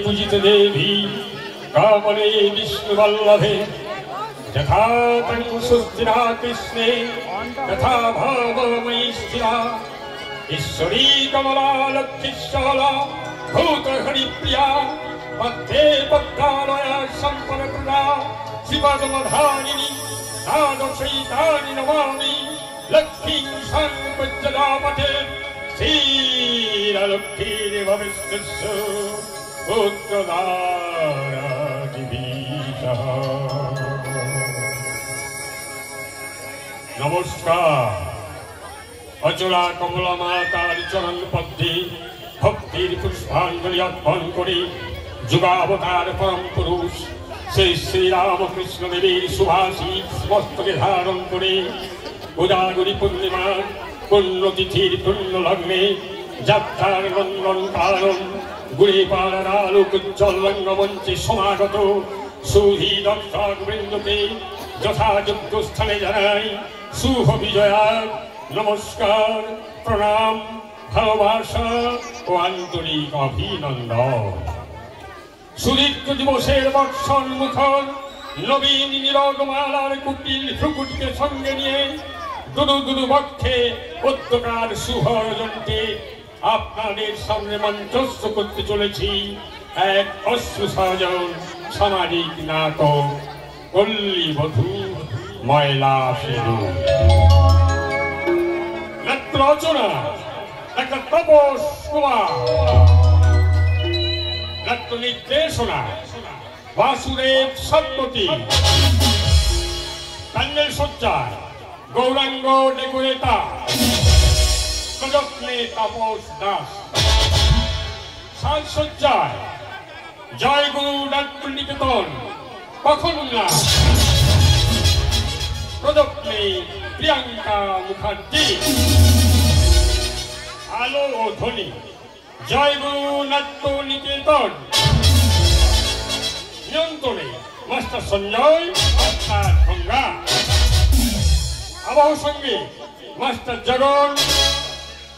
पूजित देवी कामले विष्णुवल्लभे यथा तनुसुस्थिरा कृष्णे तथा भावमयी स्थिरा ईश्वरी कमला लक्ष्मीशाला भूतहरिप्रिया मध्ये पद्मालया सम्पन्नकृता शिवगमधारिणी द्वादशैतानि नमामि लक्ष्मीं संपज्जदापते श्रीलक्ष्मीर् भविष्यस्य पुत्रदारादिवीतः। नमस्कार। अचला कमला मातार चरण पद्मे भक्तिर पुष्पांजलि अर्पण करे जुगावतार परम पुरुष श्री श्री रामकृष्ण देवेर सुभाषित मस्तके धारण करे उदागुरी पूर्णिमा पुण्यतिथिर पुण्य लग्ने যাত্রার রঙ্গন কারণ গুড়ে পাড়ার আলোক উজ্জ্বল রঙ্গমঞ্চে সমাগত সুধী দর্শক বৃন্দকে যথাযোগ্য স্থানে জানাই শুভ বিজয়া নমস্কার প্রণাম ভালোবাসা ও আন্তরিক অভিনন্দন। সুদীর্ঘ দিবসের বর্ষণ মুখর নবীন নিরগমালার কুটিল ভ্রুকুটিকে সঙ্গে নিয়ে দুদু দুদু বক্ষে পদ্মকার শুভরজনকে আপনাদের সামনে মঞ্চস্থ করতে চলেছি এক অশ্রুসজন সামাজিক নাটক পল্লী বধূ ময়লা সেতু। নাট্য রচনা একটা তপস কুমার, নাট্য নির্দেশনা বাসুদেব সত্যতী, প্যান্ডেল সজ্জায় গৌরাঙ্গ ডেকোরেটর প্রযত্নে তাপস দাস, সাজসজ্জায় জয়গুরু নাট্য নিকেতন কখনুল্লাহ, প্রযত্নে প্রিয়াঙ্কা মুখার্জি, আলো ও ধ্বনি জয়গুরু নাট্য নিকেতন, নিয়ন্ত্রণে মাস্টার সঞ্জয় মাস্টার গঙ্গা, আবহ সঙ্গে মাস্টার জগন,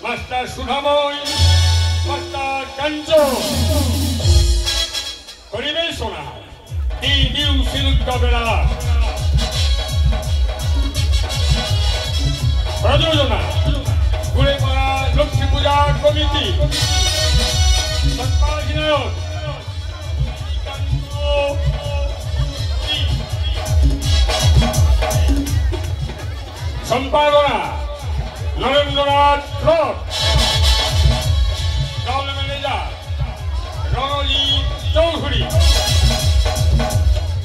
মাস্টার সুধাময়, মাস্টার কাঞ্চন, পরিবেশনা টি নিউ সিলুদ্দবেলা, প্রযোজনা গুড়েপাড়া লক্ষ্মী পূজা কমিটি, তৎপরাধিনায়ক সম্পাদনা নরেন্দ্রনাথ রথ, দল ম্যানেজার রণজিৎ চৌধুরী,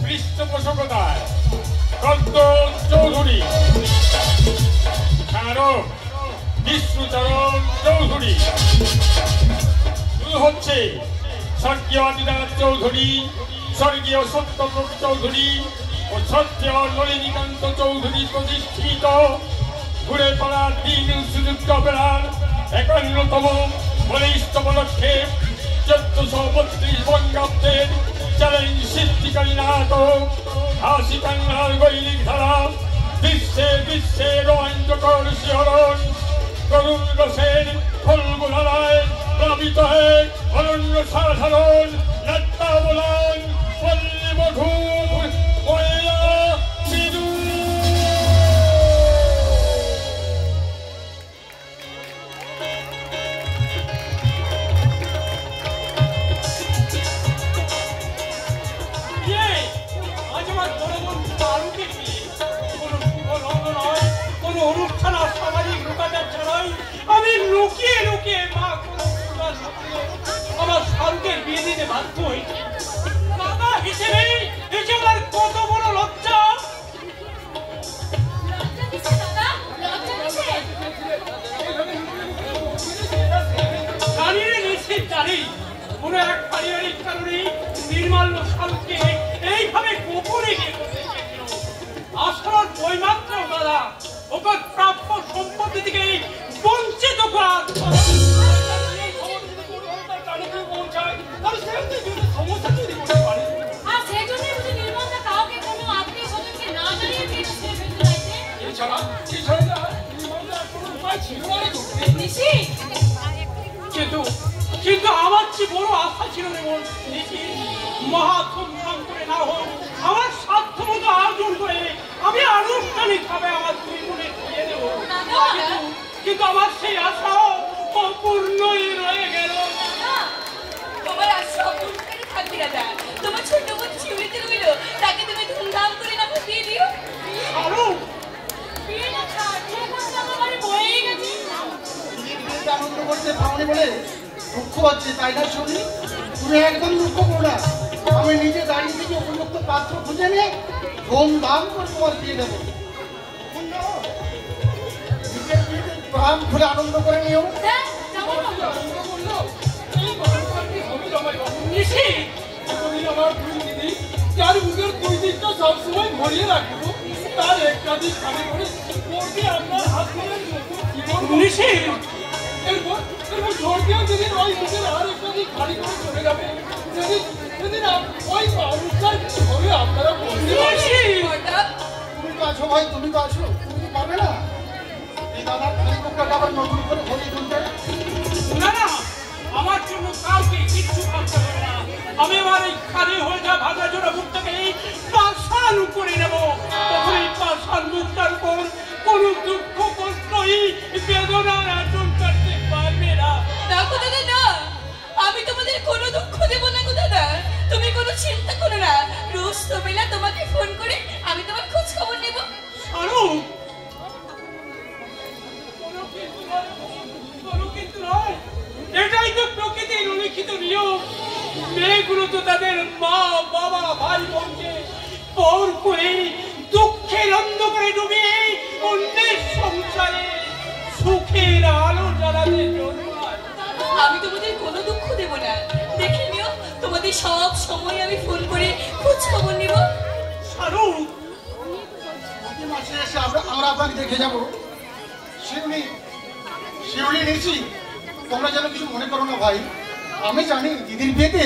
পৃষ্ঠপোষকতায় কদ্দর চৌধুরী, স্মারক বিষ্ণুচরণ চৌধুরী। শুরু হচ্ছে স্বর্গীয় আদিনাথ চৌধুরী, স্বর্গীয় সত্যব্রত চৌধুরী ও শ্রদ্ধেয় নলিনীকান্ত চৌধুরী প্রতিষ্ঠিত গুড়েপাড়া তিন সুযুক্ত বেড়ার ৫১তম বলিষ্ঠ উপলক্ষে ১৪৩২ বঙ্গাব্দের চ্যালেঞ্জ সৃষ্টিকারী নাটক হাসি কান্নার গৈরিক ধারা বিশ্বে বিশ্বে রোমাঞ্চকর শিহরণ করুণ রসের ফলগুধারায় প্লাবিত এক অনন্য সাধারণ নাট্যাবলন পল্লী বধূ ময়লা সেতু। আমি লুকিয়ে লুকিয়ে মা আমার শান্তির বিয়ে দিতে বাধ্য হয়েছি। দাদা হিসেবে আমার কত বড় লজ্জা। জানি রে নিশ্চিত জানি কোনো এক পারিবারিক কারণে নির্মাল্য শালকে এইভাবে গোপনে গিয়ে আসল বইমাত্র দাদা ওকে প্রাপ্য সম্পত্তি থেকে বঞ্চিত করার সমস্যা তৈরি করতে পারে। কিন্তু আমার চেয়ে বড় আশা ছিল রে বোন। মহা ধুমধাম করে না হোক, আমার সাধ্য মতো আয়োজন করে আমি আনুষ্ঠানিকভাবে আমার দুই বোনের বিয়ে দেব। কিন্তু আমার সেই আশা অপূর্ণই রয়ে গেল। তোমার আশা অপূর্ণ থাকবে দাদা। তোমার ছোট বোন শিউলিতে রইল, তাকে তুমি ধুমধাম করে না দিয়ে দিও। আরো বিয়েটা ছাড়ছে না, আমার বয়েই গেছে। আনন্দ করতে পাওনি বলে দুঃখ হচ্ছে, তাই না শুনি? তুমি একদম দুঃখ করো না, আমি নিজে দাঁড়িয়ে থেকে উপযুক্ত পাত্র খুঁজে নিয়ে ধুমধাম করে তোমার দিয়ে দেবো। নিজের বিয়েতে প্রাণ খুলে আনন্দ করে নিও। যার মুখের দুই দিকটা সবসময় ভরিয়ে রাখবো, তার একটা দিক খালি করে পড়তে আপনার হাত ধরে এরপর ঝড়কেও যেদিন ওই মুখের আর একটা দিক খালি করে চলে যাবে, সেদিন ওই মানুষটার কি হবে আপনারা বলতে পারবেন। তুমি তো আছো ভাই, তুমি তো আছো, তুমি তো পারবে না এই দাদার খালি মুখটা আবার নতুন করে ভরিয়ে তুলতে? না না, আমার জন্য কাউকে কিচ্ছু ভাবতে হবে না। আমি আমার এই খালি হয়ে যা ভাঙা জোড়া মুখটাকে পাশান করে নেব। তখন এই পাশান মুখটার উপর কোন দুঃখ কষ্টই বেদনা আচরণ করতে পারবে না। দেখো দাদা না, আমি তোমাদের কোনো দুঃখ দেব না গো দাদা। তুমি কোনো চিন্তা করো না, রোজ তো বেলা তোমাকে ফোন করে আমি তোমার খোঁজ খবর নেব। আরো কিন্তু নয়, এটাই তো প্রকৃতির উল্লিখিত নিয়ম। মেয়েগুলো তো তাদের মা বাবা ভাই বোনকে পর করে দুঃখের অন্ধকারে ডুবিয়ে অন্যের সংসারে সুখের আলো জ্বালাতে জন্মায়। আমি তোমাদের কোনো দুঃখ দেব না, দেখে নিও তোমাদের সব সময় আমি ফোন করে খোঁজ খবর নেব। শাহরুখ, মাসে এসে আমরা আপনাকে দেখে যাবো। শিউলি নিয়েছি, তোমরা যেন কিছু মনে করো না ভাই। আমি জানি দিদির বিয়েতে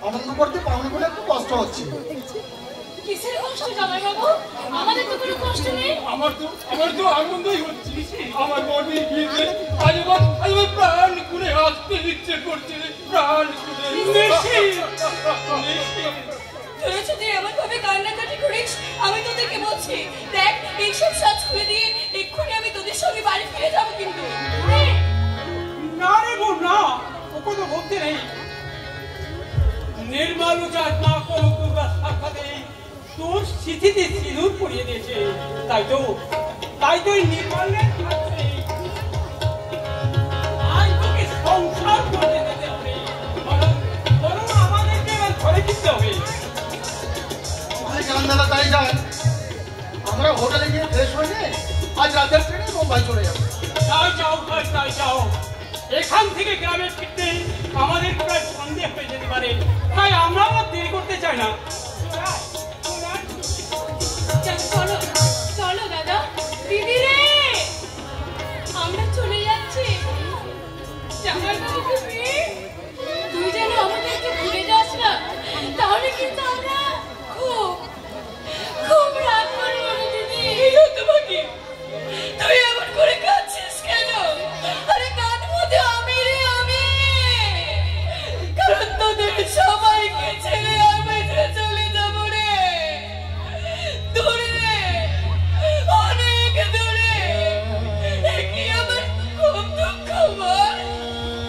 আনন্দ করতে পারবো বলে একটু কষ্ট হচ্ছে। কিসের কষ্ট জামাই বাবু? আমাদের তো কোনো কষ্ট নেই। আমার তো আনন্দই হচ্ছে। আমার মনে বিয়েতে আজ আমার প্রাণ খুলে হাসতে ইচ্ছে করছে, প্রাণ খুলে। তোরা যদি এমন ভাবে কান্নাকাটি করিস, আমি তোদেরকে বলছি দেখ, এইসব সাজ খুলে দিয়ে এক্ষুনি আমি তোদের সঙ্গে বাড়ি ফিরে যাবো। কিন্তু না রে বোন না, ও কোনো বলতে নেই। নির্মল উজার না করো দুর্গা সাক্ষাতে তোর স্মৃতিতে সিঁদুর পরিয়ে দিয়েছে। তাই তো এই নির্মলের কাছে আজ তোকে সংসার করে দিতে হবে। বরং আমাদেরকে এবার ঘরে ফিরতে হবে। দাদা তাই যান, আমরা হোটেলে গিয়ে ফ্রেশ হয়ে নিয়ে আজ রাতের ট্রেনে মুম্বাই চলে যাবো। তাই যাও। এখান থেকে গ্রামে ফিরতে আমাদের প্রায় সন্দেহ হয়ে যেতে পারে, তাই আমরাও আর দেরি করতে চাই না। চলো চলো দাদা, দিদি রে, আমরা চলে যাচ্ছি। জামাই বাবু, তুই যেন আমাদেরকে ভুলে যাস না, তাহলে কিন্তু আমরা খুব রাগ করবো দিদি। তোমাকে তুই এমন করে কাঁদছিস কেন? আরে কাঁদবো তো আমি রে, আমি, কারণ তোদের সবাইকে ছেড়ে আমি চলে যাবো রে, দূরে রে, অনেক দূরে। কি আমার খুব দুঃখ বল।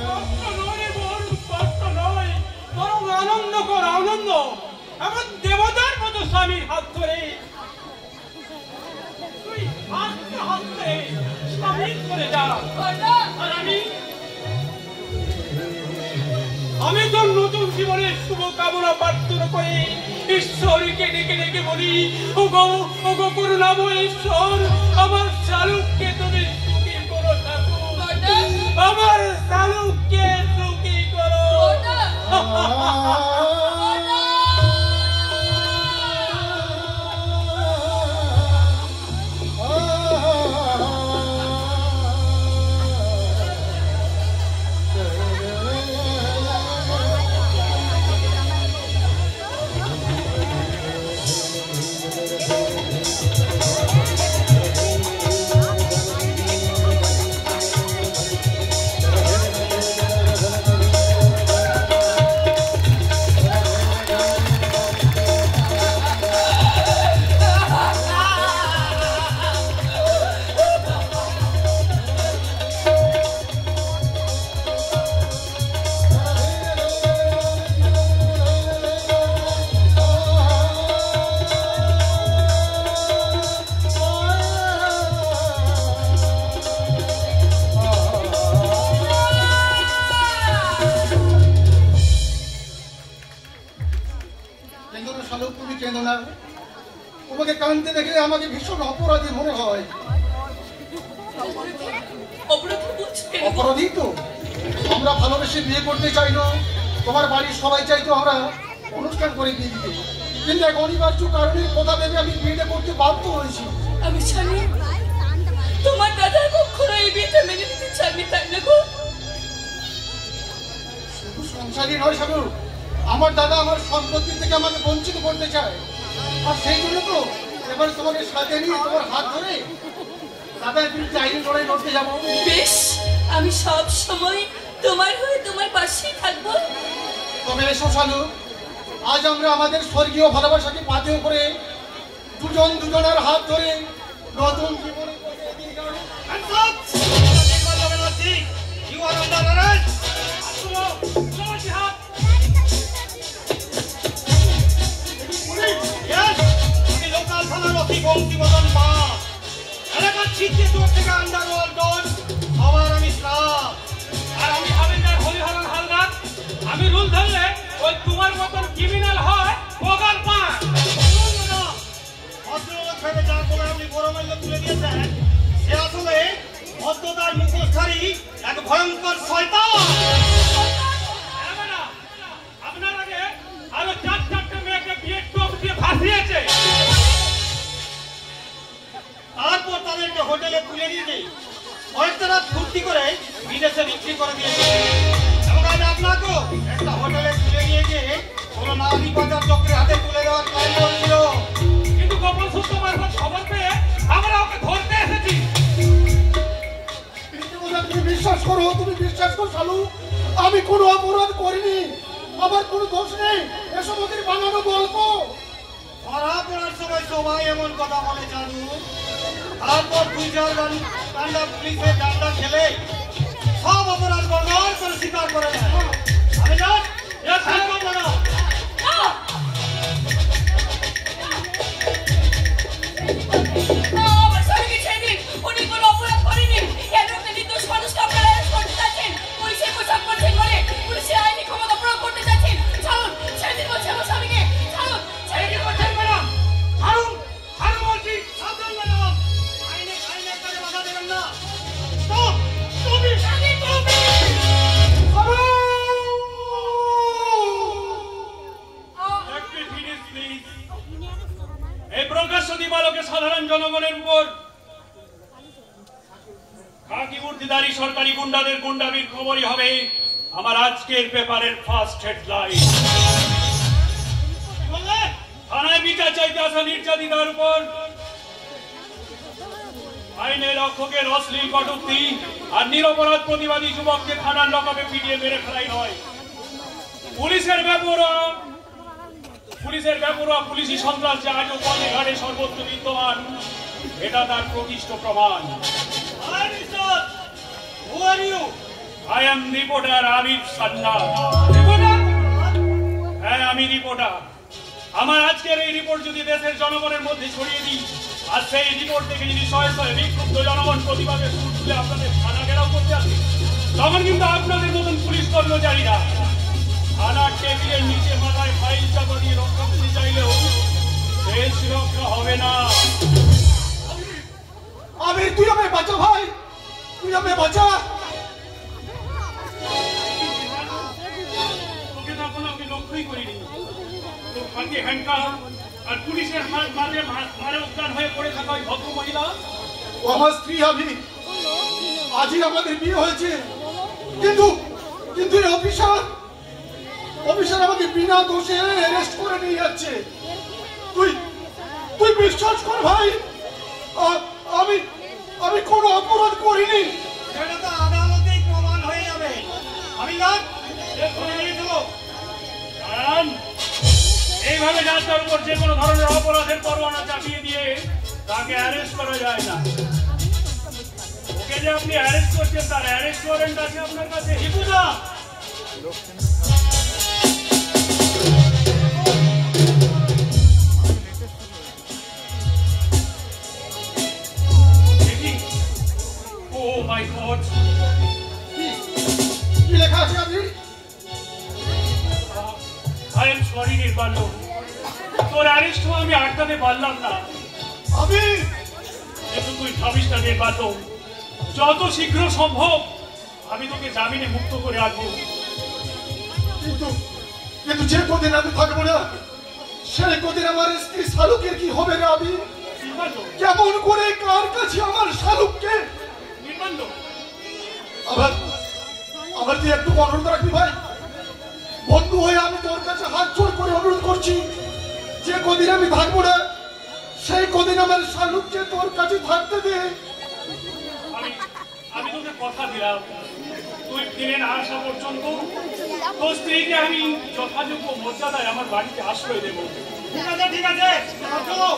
কষ্ট নয় রে বোন, কষ্ট নয়, বরং আনন্দ কর, আনন্দ। এমন দেবতার মতো স্বামীর হাত ধরে তুই হাসতে হাসতে স্বামীর করে যা। আর আমি তোর নতুন জীবনের শুভকামনা প্রার্থনা করে ঈশ্বরকে ডেকে ডেকে বলি, ওগো ওগো করুণাময় ঈশ্বর, আমার শালুককে তুমি সুখী করো ঠাকুর, আমার শালুককে সুখী করো। না শালক, তুমি কেঁদো না। তোমাকে কাঁদতে দেখলে আমাকে ভীষণ অপরাধী মনে হয়। অপরাধী তো? আমরা ভালোবেসে বিয়ে করতে চাই না, তোমার বাড়ির সবাই চাইতো আমরা অনুষ্ঠান করে বিয়ে দিতে, কিন্তু এক অনিবার্য কারণের কথা ভেবে আমি বিয়েটা করতে বাধ্য হয়েছি। আমি জানি তোমার দাদা কখনো এই বিয়েটা মেনে নিতে চাননি, তাই না গো? শুধু সংসারই নয় শালু, আমার দাদা আমার সম্পত্তি থেকে আমাকে বঞ্চিত করতে চায়। আর সেই জন্য তো এবার তোমাকে সাথে নিয়ে তোমার হাত ধরে দাদার বিরুদ্ধে আইনি লড়াই লড়তে যাবো। বেশ, আমি সব সময় তোমার হয়ে তোমার পাশেই থাকবো। তবে এসো শালু, আজ আমরা আমাদের স্বর্গীয় ভালোবাসাকে পাথেয় করে দুজন দুজনের হাত ধরে নতুন জীবনে আমি রুল ধরলে ওই তোমার মতন ক্রিমিনাল হয় পগার পা। যা বলে আপনি বড় মাল্য তুলে দিয়েছেন, সে আসলে ভদ্রতার মুখোশধারী এক ভয়ঙ্কর শয়তান। আপনার আগে আরো চারটে মেয়েকে বিয়ের টোপ দিয়ে ভাসিয়েছে, তারপর তাদেরকে হোটেলে তুলে নিয়ে গিয়ে কয়েকটা রাত ফুর্তি করে বিদেশে বিক্রি করে দিয়েছে। এবং আজ আপনাকেও একটা হোটেলে তুলে নিয়ে গিয়ে কোনো নারী বাজার চক্রের হাতে তুলে দেওয়ার প্ল্যান করেছিল। কিন্তু গোপন সূত্র মারফত খবর পেয়ে আমরা ওকে ধরতে এসেছি। তুমি বিশ্বাস করো, তুমি বিশ্বাস করো শালু, আমি কোনো অপরাধ করিনি, আমার কোনো দোষ নেই, এসব ওদের বানানো গল্প। ধরা পড়ার সময় সবাই এমন কথা বলে জানু, তারপর 2-4 ডান্ডা পুলিশের ডান্ডা খেলে সব অপরাধ বর্ণন করে স্বীকার করে নেয়। আমি না আমার স্বামীকে ছেড়ে দিন, উনি কোনো অপরাধ করেনি। কেন আপনি নির্দোষ মানুষকে আপনারা অ্যারেস্ট করতে চাচ্ছেন? পুলিশের পোশাক পরছেন বলে পুলিশের আইনি ক্ষমতা প্রয়োগ করতে চাচ্ছেন। ছাড়ুন, ছেড়ে দিন বলছি আমার স্বামীকে, ছাড়ুন, ছেড়ে দিন বলছি ম্যাডাম, ছাড়ুন, ছাড়ুন বলছি, সাবধান ম্যাডাম, আইনে কাজে বাধা দেবেন না। স্টপ, তুমি এই প্রকাশ্য দিবালোকে সাধারণ জনগণের উপর খাকি মূর্তিধারী সরকারি গুন্ডাদের গুন্ডামির খবরই হবে আমার আজকের পেপারের ফার্স্ট হেডলাইন। থানায় বিচার চাইতে আসা নির্যাতিতার উপর আইনের রক্ষকের অশ্লীল কটূক্তি আর নিরপরাধ প্রতিবাদী যুবককে থানার লকআপে পিটিয়ে মেরে ফেলাই নয়, পুলিশের বেপরোয়া পুলিশি সন্ত্রাস যে আজও পথে ঘাটে সর্বত্র বিদ্যমান, এটা তার প্রতিষ্ঠ প্রমাণ। I am reporter Arif Sanna. হ্যাঁ, আমি রিপোর্টার। আমার আজকের এই রিপোর্ট যদি দেশের জনগণের মধ্যে ছড়িয়ে দিই, আর সেই রিপোর্ট থেকে যদি শয়ে শয়ে বিক্ষুব্ধ জনগণ প্রতিবাদের সুর তুলে আপনাদের থানা ঘেরাও করতে আসে, তখন কিন্তু আপনাদের মতন পুলিশ কর্মচারীরা থানার টেবিলের নিচে মাথায় ফাইল চাপা দিয়ে রক্ষা করতে চাইলেও দেশ রক্ষা হবে না। আমির, তুই আমায় বাঁচা ভাই, তুই আমায় বাঁচা। তোকে তখন আমি লক্ষ্যই করিনি, তোর ফাঁকে হ্যান্ডকাপ আর পুলিশের হাত মারে উদ্যান হয়ে পড়ে থাকা ওই ভদ্র মহিলা ও আমার স্ত্রী। আমি আজই আমাদের বিয়ে হয়েছে, কিন্তু কিন্তু এই অফিসার আমাকে বিনা দোষে অ্যারেস্ট করে নিয়ে যাচ্ছে। তুই বিশ্বাস কর ভাই, আমি কোনো অপরাধ করিনি। সেটা তো আদালতেই প্রমাণ হয়ে যাবে। আমি না এইভাবে যাত্রার উপর যে কোনো ধরনের অপরাধের পরোয়ানা চাপিয়ে দিয়ে তাকে অ্যারেস্ট করা যায় না। ওকে যে আপনি অ্যারেস্ট করছেন, তার অ্যারেস্ট ওয়ারেন্ট আছে আপনার কাছে? হিপুদা, মাই গড, কি লেখা আছে? আমি আই এম সরি নির্বাণ, তোর অ্যারেস্ট আমি আটকাতে পারলাম না। আমি কিন্তু তুই ভাবিস না নির্বাচন, যত শীঘ্র সম্ভব আমি তোকে জামিনে মুক্ত করে আনবো। কিন্তু কিন্তু যে কদিন আমি থাকবো না, সেই কদিন আমার স্ত্রী শালুকের কি হবে রে? আমি নির্বাচন, কেমন করে কার কাছে আমার শালুককে নির্বাচন, আবার আবার তুই একটু অনুরোধ রাখবি ভাই, বন্ধু হয়ে আমি তোর কাছে হাত জোড় করে অনুরোধ করছি, যে কদিন আমি থাকবো না সেই কদিন আমার শালুককে তোর কাছে থাকতে দে। আমি তোকে কথা দিলাম, তুই ফিরে না আসা পর্যন্ত তোর স্ত্রীকে আমি যথাযোগ্য মর্যাদায় আমার বাড়িতে আশ্রয় দেবো। ঠিক আছে, ঠিক আছে, চলো।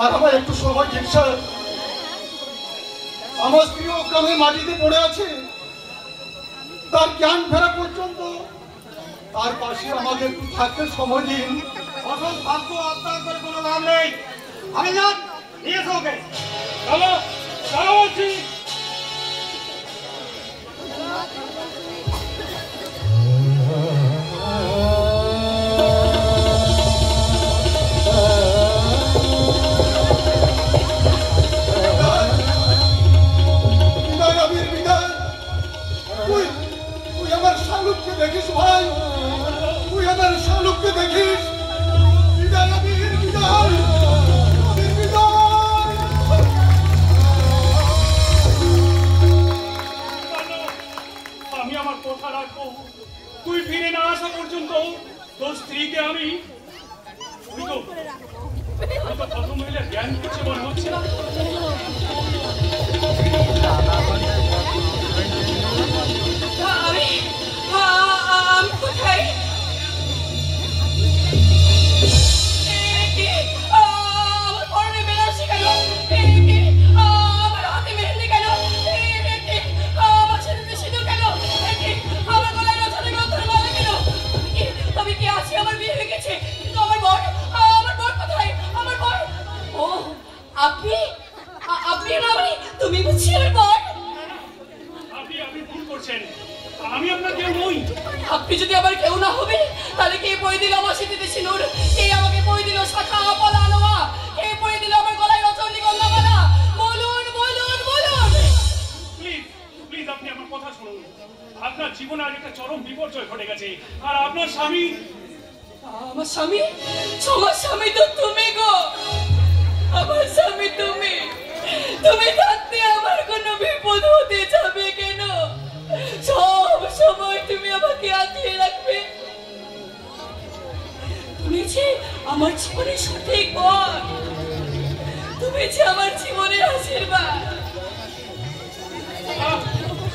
আর আমার একটু সময় দিন স্যার, আমার স্ত্রী গ্রামে মাটিতে পড়ে আছে, তার জ্ঞান ফেরা পর্যন্ত তার পাশে আমাদের একটু থাকতে সময় দিন। অসল ভাগ্য আত্মার করে কোনো লাভ নেই। আমি যান, নিয়ে এসো ওকে। চলো চলো বলছি। বিদায় আবির বিদায়, তুই তুই আমার শালুককে দেখিস ভাই, তুই আমার শালুককে দেখিস। বিদায় আবির বিদায়, আবির বিদায়। আমি আমার কথা রাখবো, তুই ফিরে না আসা পর্যন্ত তোর স্ত্রীকে আমি প্রথম মহিলা জ্ঞান করছে মনে হচ্ছে না। আমি কোথায়? আমার পরনে বেনারসি কেন? আমার হাতে মেহেন্দি কেন? আমার শরীরে সিঁদুর কেন? আমার গলায় রচনা গ্রন্থের মালা কেন? আমি কি আছি? আমার বিয়ে হয়ে গেছে, কিন্তু আমার বর কোথায়? আমার বর? ও আপনি না, মানে তুমি বুঝছি আমার বর? আপনি ভুল করছেন, আমি আপনার কেউ নই। আপনি যদি আবার কেউ না হবে, তাহলে কে পড়ে দিল আমার স্মৃতিতে সিঁদুর? কে আমাকে পড়ে দিল শাখা পলা নোয়া? কে পড়ে দিল আমার গলায় রজনীগন্ধা মালা? বলুন বলুন বলুন। প্লিজ প্লিজ আপনি আমার কথা শুনুন। আপনার জীবনে আর একটা চরম বিপর্যয় ঘটে গেছে, আর আপনার স্বামী আমার স্বামী তো তুমি গো। আমার স্বামী তুমি থাকতে আমার কোনো বিপদ হতে যাবে কেন? সব সময় তুমি আমাকে আগলে রাখবে। তুমি যে আমার জীবনের সঠিক পথ, তুমি যে আমার জীবনের আশীর্বাদ।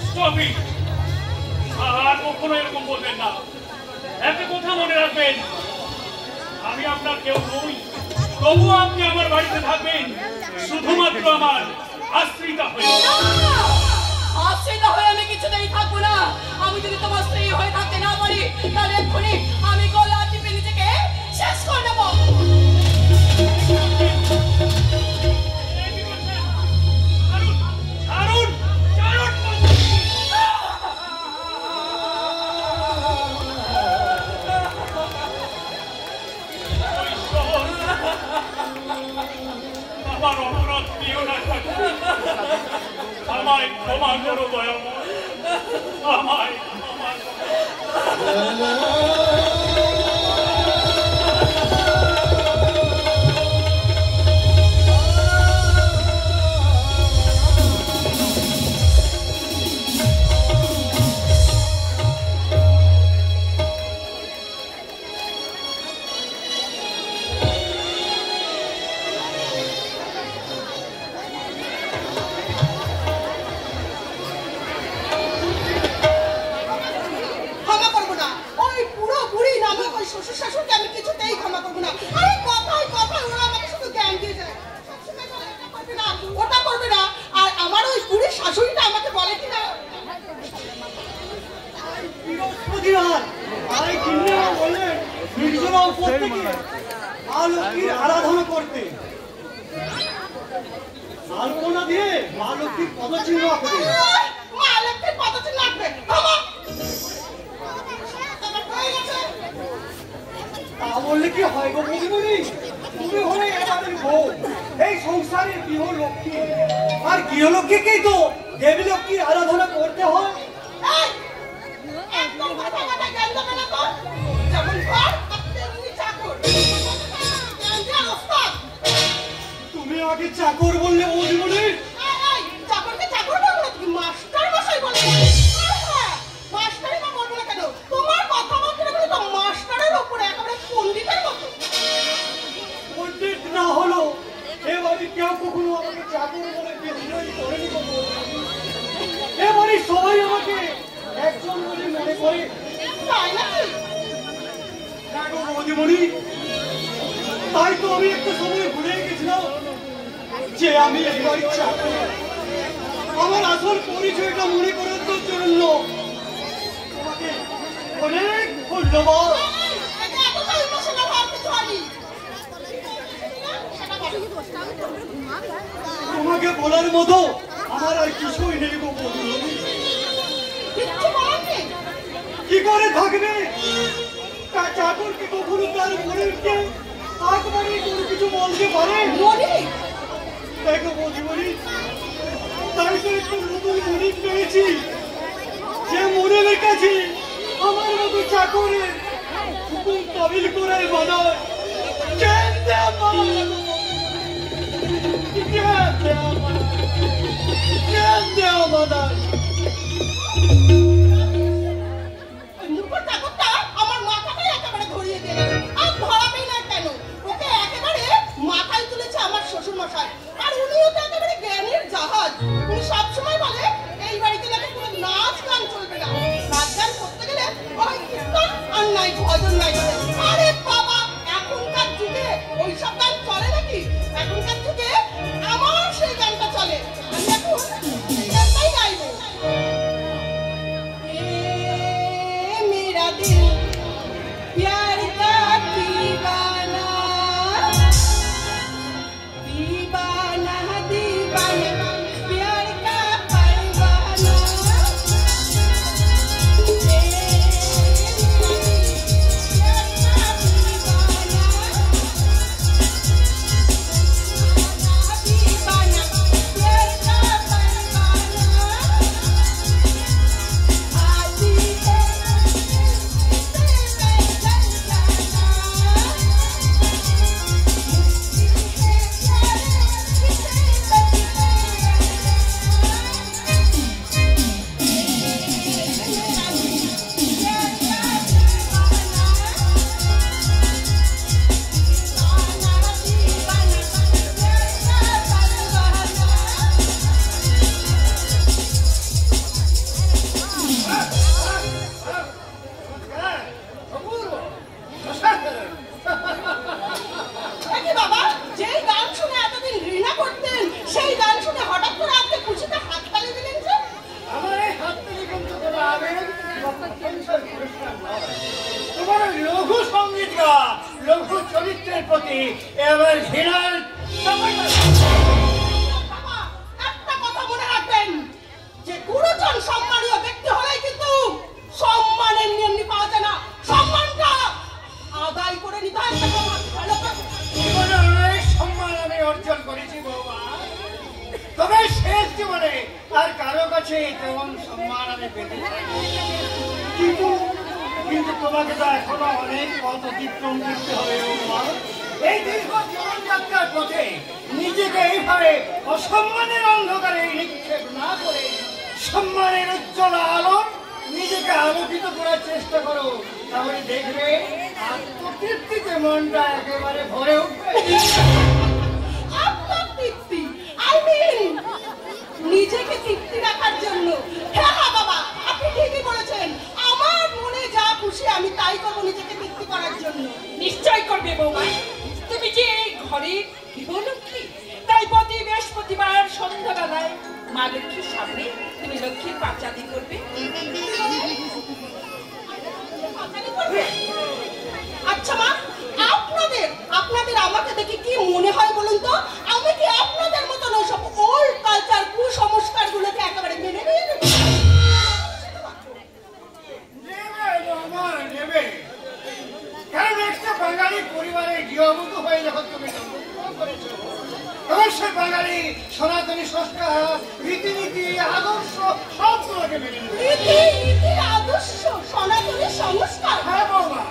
স্টপ ইট, আর কখনো এরকম বলবেন না। একটা কথা মনে রাখবেন, আমি আপনার কেউ নই, তবুও আপনি আমার বাড়িতে থাকবেন শুধুমাত্র আমার আশ্রিতা হয়ে। আশ্রিতা হয়ে আমি কিছুতেই থাকবো না। আমি যদি তোমার স্ত্রী হয়ে থাকতে না পারি, তাহলে এক্ষুনি আমি গলা টিপে নিজেকে শেষ করে নেবো। আমার অপরাধ প্রিয় না থাকবে, আমায় ক্ষমা করো দয়াময়, আমায় ক্ষমা করো। আরাধনা করতে আলপনা দিয়ে মা লক্ষ্মীর পদচিহ্ন আঁকবে। মা লক্ষ্মীর পদচিহ্ন আঁকবে? বললে কি হয় গো বৌদিমণি? তুমি হলে এবারের বউ, এই সংসারের গৃহলক্ষ্মী। আর গৃহলক্ষ্মীকেই তো দেবী লক্ষ্মীর আরাধনা করতে হয়। একদম কথা কথা জ্ঞান দেবে না তো। যেমন ঘর তেমনি চাকর। তুমি আমাকে চাকর বললে বৌদিমণি? চাকরকে চাকর বলবো না, তুমি মাস্টার মশাই বলবে। মাস্টারই বা বলবো না কেন? তোমার কথাবার্তা বলে তো মাস্টারের উপরে একেবারে পণ্ডিতের মতো। পণ্ডিত না হলো এবারে কেউ কখনো আমাকে চাকর বলে বিদ্রোহী করেনি। এবারে সবাই আমাকে একজন বলে মনে করে। তাই নাকি? দেখো বৌদিমণি, তাই তো আমি একটা সময় ভুলে গেছিলাম যে আমি এবারে চাকর। আমার আসল পরিচয়টা মনে করার জন্য তোমাকে অনেক ধন্যবাদ। তোমাকে বলার মতো আমার আর কিছুই নেই গো বৌদিমণি। কি করে থাকবে? তা চাকরকে কখনো তার মনেরকে একবারে কোনো কিছু বলতে পারে? দেখো বৌদিমণি, তাই তো একটু নতুন মনিক পেয়েছি, যে মনের কাছে আমার মতো চাকরের হুকুম তাবিল করার বানায়। আমার মাথাটাই একেবারে ঘুরিয়ে দিলেন। আর ধরাবেই না কেন? ওকে একেবারে মাথায় তুলেছে আমার শ্বশুর মশাই। আর উনিও তো একেবারে জ্ঞানের জাহাজ। উনি সবসময় বলে এই বাড়িতে নাকি কোনো নাচ গান চলবে না। নাচ গান করতে গেলে ওই কীর্তন আর নাই ভজন নাই। আরে বাবা, এখনকার যুগে ওইসব গান চলে নাকি? এখনকার যুগে আমার সেই গানটা চলে। আমি এখন সেই গানটাই গাইবো। मेरा दिल प्यार का दीवाना दीवाना दीवाना प्यार का परवाना दीवाना प्यार का परवाना आती है বাবা, যেই গান শুনে এতদিন ঘৃণা করতেন সেই গান শুনে হঠাৎ করে আজকে খুশিতে হাত তালি দিলেন যে? আমার এই হাততালি কিন্তু কোনো আবেগ বা প্রশংসার পুরস্কার নয়। তোমার লঘু সঙ্গীত গা, লঘু চরিত্রের প্রতি এবার ঘৃণার বাবা, একটা কথা মনে রাখবেন, যে গুরুজন সম্মানীয় ব্যক্তি হলেই কিন্তু সম্মান এমনি এমনি পাওয়া যায় না। সম্মানটা আদায় করে নিতে হয়। জীবনে অনেক সম্মান আমি অর্জন করেছি বৌমা, তবে শেষ জীবনে আর কারো কাছে তেমন সম্মান আমি পেতে চাই। কিন্তু তোমাকে তো এখনো অনেক পথ অতিক্রম করতে হবে বৌমা। এই দীর্ঘ জীবনযাত্রার পথে নিজেকে এইভাবে অসম্মানের অন্ধকারে নিক্ষেপ না করে সম্মানের উজ্জ্বল আলো নিজেকে আলোকিত করার চেষ্টা করো। তাহলে দেখবে আত্মতৃপ্তিতে মনটা একেবারে ভরে উঠবে। আত্মতৃপ্তি, I mean, নিজেকে তৃপ্তি রাখার জন্য। হ্যাঁ হ্যাঁ বাবা, আপনি ঠিকই বলেছেন। আমার মনে যা খুশি আমি তাই করবো নিজেকে তৃপ্তি করার জন্য। নিশ্চয় করবে বৌমা। তুমি যে এই ঘরে গৃহলক্ষ্মী, তাই প্রতি বৃহস্পতিবার সন্ধ্যাবেলায় মা লক্ষ্মীর সামনে তুমি লক্ষ্মীর পাঁচালি করবে। আচ্ছা মা, আপনাদের আমাকে দেখে কি মনে হয় বলুন তো? আমি কি আপনাদের মতন ওইসব ওল্ড কালচার কুসংস্কার গুলোকে একেবারে মেনে নিয়ে নেব? নেবে বাবা, নেবে। কারণ একটা বাঙালি বাঙালি পরিবারের গৃহবধূ হয়ে যখন তুমি জন্মগ্রহণ করেছো, অবশ্যই বাঙালি সনাতনী সংস্কার, রীতিনীতি, আদর্শ সবগুলোকে মেনে নেবে। রীতিনীতি, আদর্শ, সনাতনী সংস্কার। হ্যাঁ বৌমা,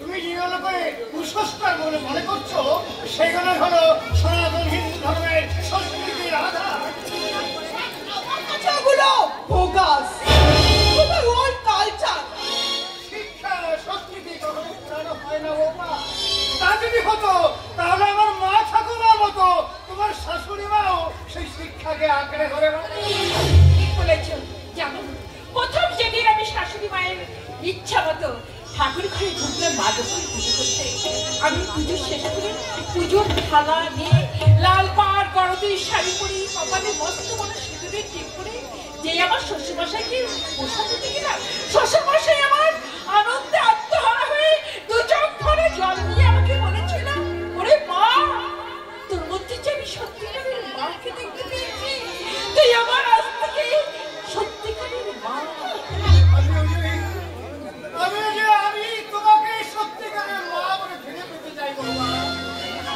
তুমি যেগুলোকে কুসংস্কার বলে মনে করছো, সেগুলো হলো সনাতন হিন্দু ধর্মের সংস্কৃতির আধার। আমার কাছে ওগুলো বোগাস, ওগুলো ওল্ড কালচার। শিক্ষা সংস্কৃতি কখনো পুরানো হয় না বৌমা। তা যদি হতো তাহলে আমার মা ঠাকুমার মতো তোমার শাশুড়ি মাও সেই শিক্ষাকে আঁকড়ে ধরে রাখে। ঠিক বলেছ। যেমন প্রথম যেদিন আমি শাশুড়ি মায়ের ইচ্ছা মতো ঠাকুর ঘরে ঢুকলাম মাদকের পুজো করতে, আমি পুজোর শেষ করে পুজোর থালা নিয়ে লাল পাড় গরদের শাড়ি পরে কপালে মস্ত বড় সিঁদুরের টিপ করে যে আমার শ্বশুরমশাইকে প্রসাদ দিতে গেলাম, শ্বশুরমশাই আমার আনন্দে আত্মহারা হয়ে দু চোখ ভরে জল দিয়ে আমাকে বলেছিল, ওরে মা, তোর মধ্যে যে আমি সত্যিকারের মাকে দেখতে পেয়েছি, তুই আমার আজ থেকে সত্যিকারের মা। আমি তোমাকে সত্যিকারের মা বলে ফিরে পেতে চাই বৌমা।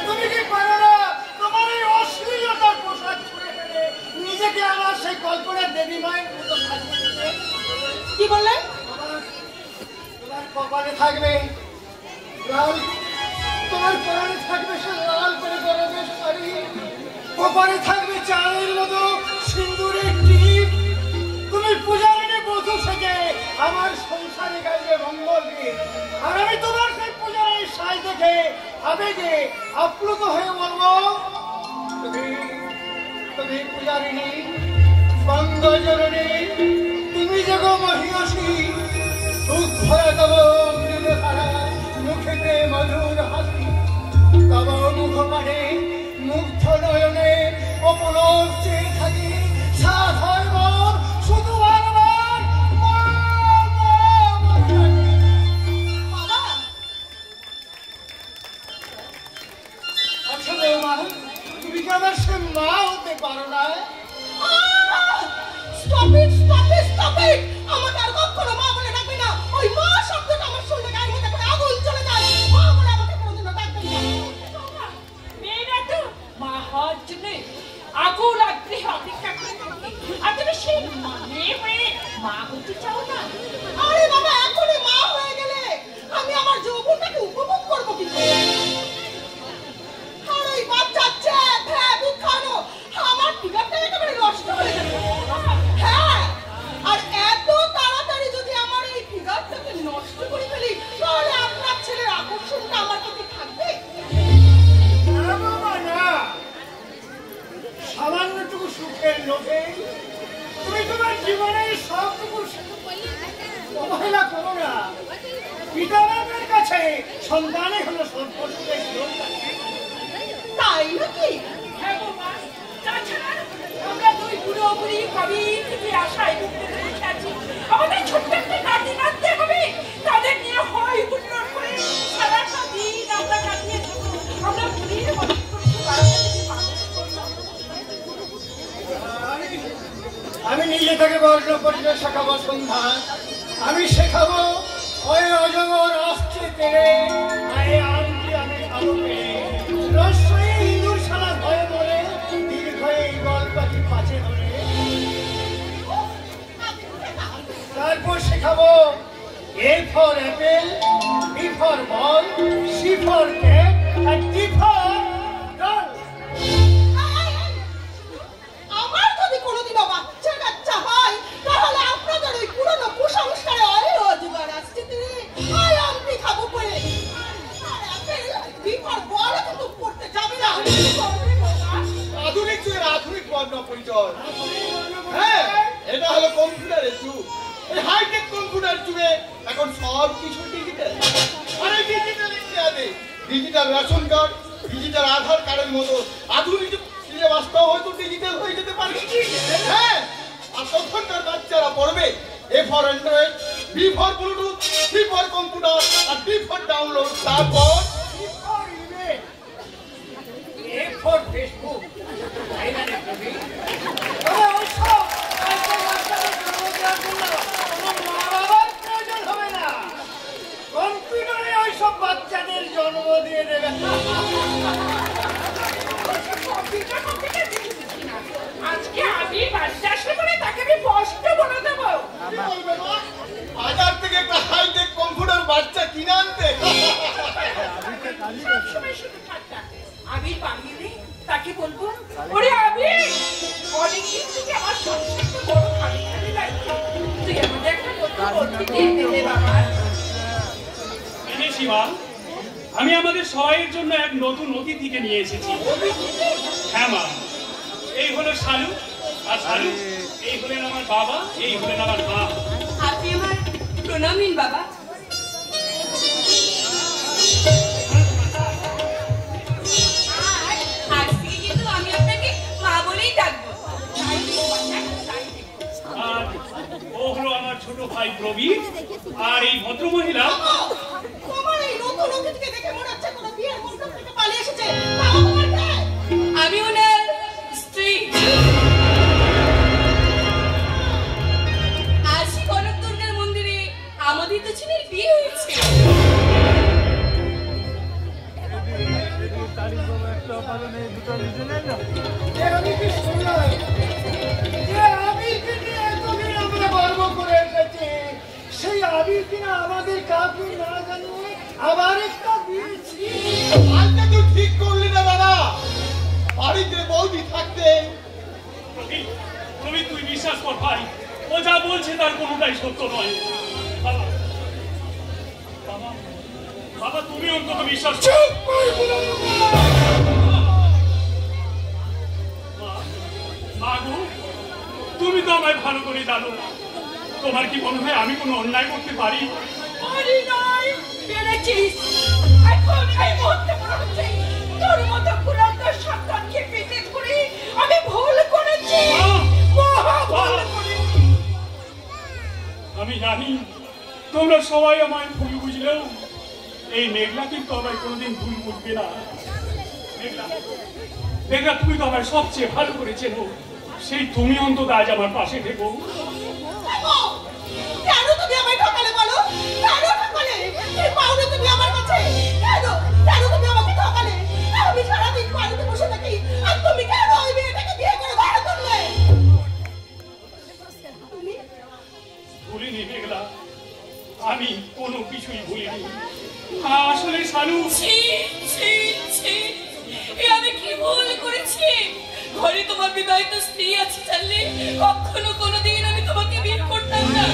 তুমি কি পারো না তোমার এই অশ্লীলতার পোশাক ছুড়ে ফেলে নিজেকে আমার সেই কল্পনার দেবী মায়ের মতো সাজিয়ে দিতে? কি বললেন? তোমার কপালে থাকবে লাল, তোমার পরনে থাকবে সে লাল করে গরমের শাড়ি, কপালে থাকবে চাঁদের মতো সিন্দুরের টিপ। তুমি পূজারিনী বধূ থেকে আমার সংসারে গাইবে মঙ্গল গীত, আর আমি তোমার সেই পূজারিনীর সাজ দেখে আবেগে আপ্লুত হয়ে বলবো, তুমি পূজারিনী, বঙ্গজননী, তুমি জগ মহিষী, ভয় তব মৃদুধারা, মুখেতে মধুর হাসি, তব মুখ পানে মুগ্ধ নয়নে অপলক চেয়ে থাকি, সাথ হয় মন শুধু বারবার মা, মা, মহারানী। বাবা, আচ্ছা বৌমা, তুমি কি আমার সে মা হতে পারো না? Stop it, stop it, stop it. আমাকে আর কখনো মা বলে ডাকবে না। ওই মা শব্দটা আমার শুনলে গায়ের মধ্যে করে আগুন চলে যায়। মা বলে আমাকে কোনোদিনও ডাকবেন না। মেয়েরা তো মা হওয়ার জন্য আগুন আগ্রহে অপেক্ষা করে থাকে, আর তুমি সেই মেয়ে হয়ে মা হতে চাও না? আরে বাবা, এখনই মা হয়ে গেলে আমি আমার যৌবনটাকে উপভোগ করবো কি করে? আর ওই বাচ্চার চেপ, হ্যাঁ, বুখানো আমার ফিগারটা একেবারে নষ্ট হয়ে যাবে। হ্যাঁ, আর এত তাড়াতাড়ি যদি আমার এই ফিগারটাকে নষ্ট করে ফেলি, তাহলে আপনার ছেলের আকর্ষণটা আমার প্রতি থাকবে? না বাবা, না। সামান্যটুকু সুখের লোভে তুমি তোমার জীবনের সবটুকু অবহেলা করো না। পিতামাতার কাছে সন্তানই হলো সর্বস্বের শ্রদ্ধা। তাই নাকি? হ্যাঁ গো মা, তাছাড়া আমরা দুই বুড়ো বুড়ি কবি থেকে আশায় বুঝতে পেরেছি আছি আমাদের ছোট্ট একটা নাতি নাততে হবে, তাদের নিয়ে হয় হুল্লোড় করে সারাটা দিন আমরা কাটিয়ে দেবো। আমরা বুড়ির মতো করে বাচ্চাদেরকে মানুষ করলাম। আমি নিজে থেকে বর্ণ পরিচয় শেখাবো সন্ধ্যা, আমি শেখাবো ওই অজগর আসছে তেরে, আয়ে আনছি আমি খাবো পেরে, রস্যই ইঁদুর শালা ভয়ে বলে, দীর্ঘয়ে গল পাখি পাছে ধরে। তারপর শেখাবো A for apple, B for ball, C for cat, and D for doll. আমার যদি কোনোদিনও বাচ্চা কাচ্চা হয়, তাহলে আপনাদের ওই পুরনো কুসংস্কারে অজগর আসছে তিনি আই আনটি খাবো পড়ে। আর আপেল বিপর বড় কিন্তু পড়তে যাবে না। আধুনিক যুগের আধুনিক বর্ণ পরিচয়। হ্যাঁ, এটা হলো কম্পিউটারের যুগ। এই হাইটেক কম্পিউটার যুগে এখন সব কিছু ডিজিটাল। আর এই ডিজিটাল ইন্ডিয়াতে ডিজিটাল রেশন কার্ড, ডিজিটাল আধার কার্ডের মতো আধুনিক সিলেবাসটাও হয়তো ডিজিটাল হয়ে যেতে পারে। হ্যাঁ, আর তখনকার বাচ্চারা পড়বে A for Android, B for Bluetooth, C for computer, আর D for ডাউনলোড। তারপর C for email, A for Facebook. তাই না রে কবি? তবে ওইসব বাচ্চাদের জন্ম দেওয়ার জন্য আমার মা বাবার প্রয়োজন হবে না। কম্পিউটারে ওইসব বাচ্চাদের জন্ম বাচ্চা কিনে আনতে। সবসময় শুধু ঠাট্টা। আবির বানিয়ে দে, তাকে বলবো ওরে আবির, অনেকদিন থেকে আমার সংসারটা বড় খালি খালি লাগছে, তুই আমাদের একটা নতুন বন্ধু দিয়ে দে বাবা। এনেছি মা, আমি আমাদের সবাইয়ের জন্য এক নতুন অতিথিকে নিয়ে এসেছি। হ্যাঁ মা, এই হলো শালু, আর শালু এই হলেন আমার বাবা, এই হলেন আমার মা। আপনি আমার প্রণাম নিন বাবা। আর আজ থেকে কিন্তু আমি আপনাকে মা বলেই ডাকবো। আর ও হলো আমার ছোট ভাই প্রবীর, আর এই ভদ্রমহিলা তোমার এই নতুন অতিথিকে দেখে মনে হচ্ছে কোনো বিয়ের মণ্ডপ থেকে পালিয়ে এসেছে। বাবা তোমার কে? আমি ওনার স্ত্রী। আজই কনক দুর্গার মন্দিরে আমাদের দুজনের বিয়ে হয়েছে। আমি কি শুনলাম যে আবিরকে নিয়ে এতদিন আমরা গর্ব করে এসেছি, সেই আবির কিনা আমাদের কাউকে না জানিয়ে আবার একটা দিয়েছি। আজকে তুই ঠিক করলি না দাদা, বাড়িতে বৌদি থাকতে। প্রবীর, প্রবীর তুই বিশ্বাস কর ভাই, ও যা বলছে তার কোনোটাই সত্য নয়। বাবা, বাবা, বাবা তুমি অন্তত বিশ্বাস করো। মা গো, তুমি তো আমায় ভালো করে জানো, তোমার কি মনে হয় আমি কোনো অন্যায় করতে পারি? আরে নয়, পেরেছিস। এখন এই মুহূর্তে মনে হচ্ছে তোর মতো কুলাঙ্গার সন্তানকে পেটে ধরে আমি ভুল করেছি, মহা ভুল করেছি। আমি জানি তোমরা সবাই আমায় ভুল বুঝলেও এই মেঘলা কিন্তু আমায় কোনোদিন ভুল বুঝবে না। মেঘলা, মেঘলা তুমি তো আমায় সবচেয়ে ভালো করে চেনো, সেই তুমি অন্তত আজ আমার পাশে থেকো। কেন তুমি আমায় ঠকালে বলো? কেন ঠকালে? এই পাওনা তুমি আমার কাছে কেন? কেন তুমি আমাকে ঠকালে? আমি সারাদিন বাড়িতে বসে থাকি, আর তুমি কেন ওই মেয়েটাকে বিয়ে করে ঘরে তুললে? তুমি ভুলিনি মেঘলা, আমি কোনো কিছুই ভুলিনি। আসলে শালু, ছি ছি ছি, এ আমি কি ভুল করেছি? ঘরে তোমার বিবাহিত স্ত্রী আছে জানলে কখনো কোনোদিন আমি তোমাকে বিয়ে করতাম না।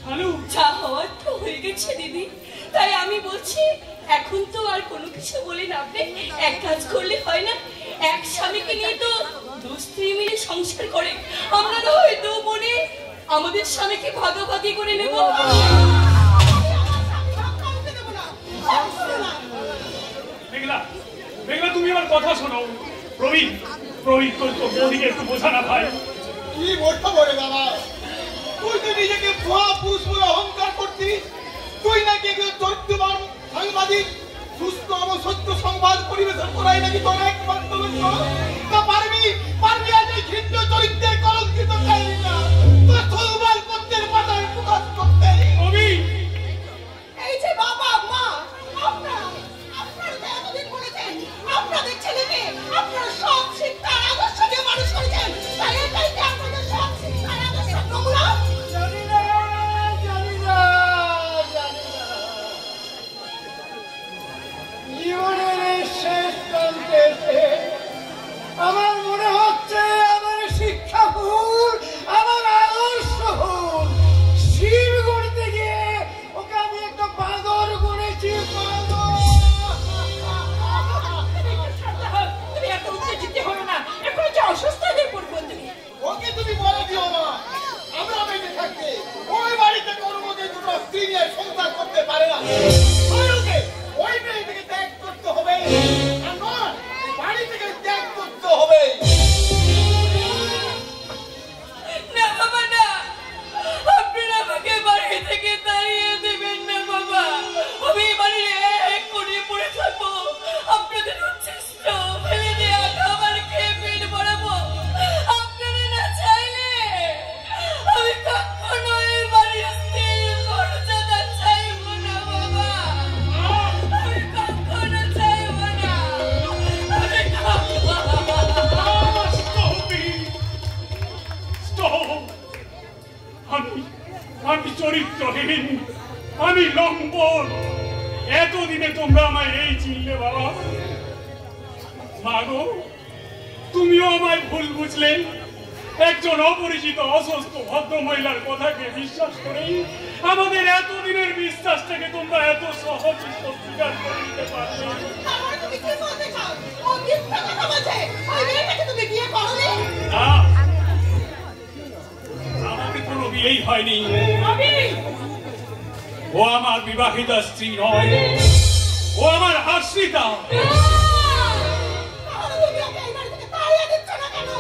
শালু যা হওয়ার তো হয়ে গেছে দিদি, তাই আমি বলছি এখন তো আর কোনো কিছু বলি না। আপনি এক কাজ করলে হয় না, এক স্বামীকে নিয়ে তো দু স্ত্রী মিলে সংসার করে, আমরা না হয় দু বোনে আমাদের স্বামীকে ভাগাভাগি করে নেব। মেঘলা, মেঘলা তুমি আমার কথা শোনো। প্রবীর, প্রবীর তোর তো বৌদিকে একটু বোঝা না ভাই। কি বলতে বলে বাবা, তুই তো নিজেকে ভুয়া পুরুষ বলে অহংকার করতিস। তুই নাকি চরিত্রবান সাংবাদিক, সুস্থ এবং সত্য সংবাদ পরিবেশন করাই নাকি তোর একমাত্র লক্ষ্য। তা পারবি পারবি আজ এই ঘৃণ্য চরিত্রের কলঙ্কিত কাহিনীটা তোর সৌভাগ্য পত্রের পাতায় প্রকাশ করতে। প্রবীর, এই যে বাবা মা, আপনারা তো এতদিন বলেছেন আপনাদের ছেলেকে আপনারা সব শিক্ষার আদর্শ দিয়ে মানুষ করেছেন, তাই এটাই কি আপনাদের সব শিক্ষার আদর্শ নমুনা? জানি না, জানি না, জানি না। জীবনের এই শেষ প্রান্তে এসে আমার মনে হচ্ছে আমার শিক্ষা ভুল, আমার আদর্শ ভুল। শিব গণিত সম্পদ। এতদিনে তোমরা আমায় এই চিনলে বাবা। মাগো, তুমিও আমায় ভুল বুঝলে। একজন অপরিচিত অসুস্থ ভদ্র মহিলার কথাকে বিশ্বাস করেই আমাদের এতদিনের বিশ্বাসটাকে তোমরা এত সহজে স্বীকার করে নিতে পারলে। আমার তুমি কি বলতে চাও? ও মিথ্যা কথা বলছে। ওই মেয়েটাকে তুমি বিয়ে করোনি? না, আমাদের কোনো বিয়েই হয়নি। ও আমার বিবাহিতা স্ত্রী নয়, ও আমার আশ্রিতা। তাহলে তুমি ওকে এই বাড়ি থেকে তাড়িয়ে দিচ্ছ না কেন?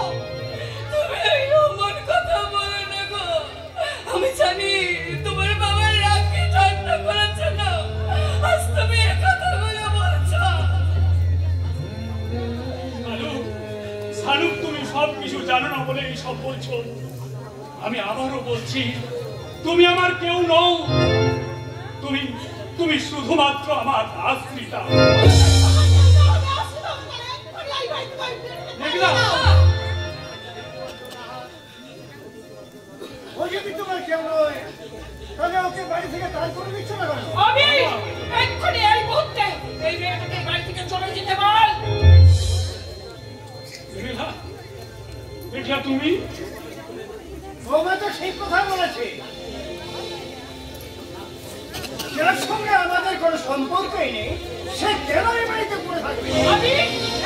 তুমি এমন কথা বলো না গো। আমি জানি তোমার বাবার রাগকে ঠান্ডা করার জন্য আজ তুমি এই কথাগুলো বলছো। শালুক, তুমি সব কিছু জানো না বলে এইসব বলছো। আমি আবারও বলছি, তুমি আমার কেউ নও। তুমি শুধুমাত্র আমার আশ্রিতা। ও যদি তোমার কেউ নয়, তাহলে ওকে বাড়ি থেকে তাড় করে দিচ্ছ না কেন? আমি এক্ষুনি এই মুহূর্তে এই মেয়েটাকে বাড়ি থেকে চলে যেতে বল। দেখলা তুমি? বৌমা তো সেই কথা বলেছে। যার সঙ্গে আমাদের কোনো সম্পর্কই নেই, সে কেন এই বাড়িতে পড়ে থাকবে? আমি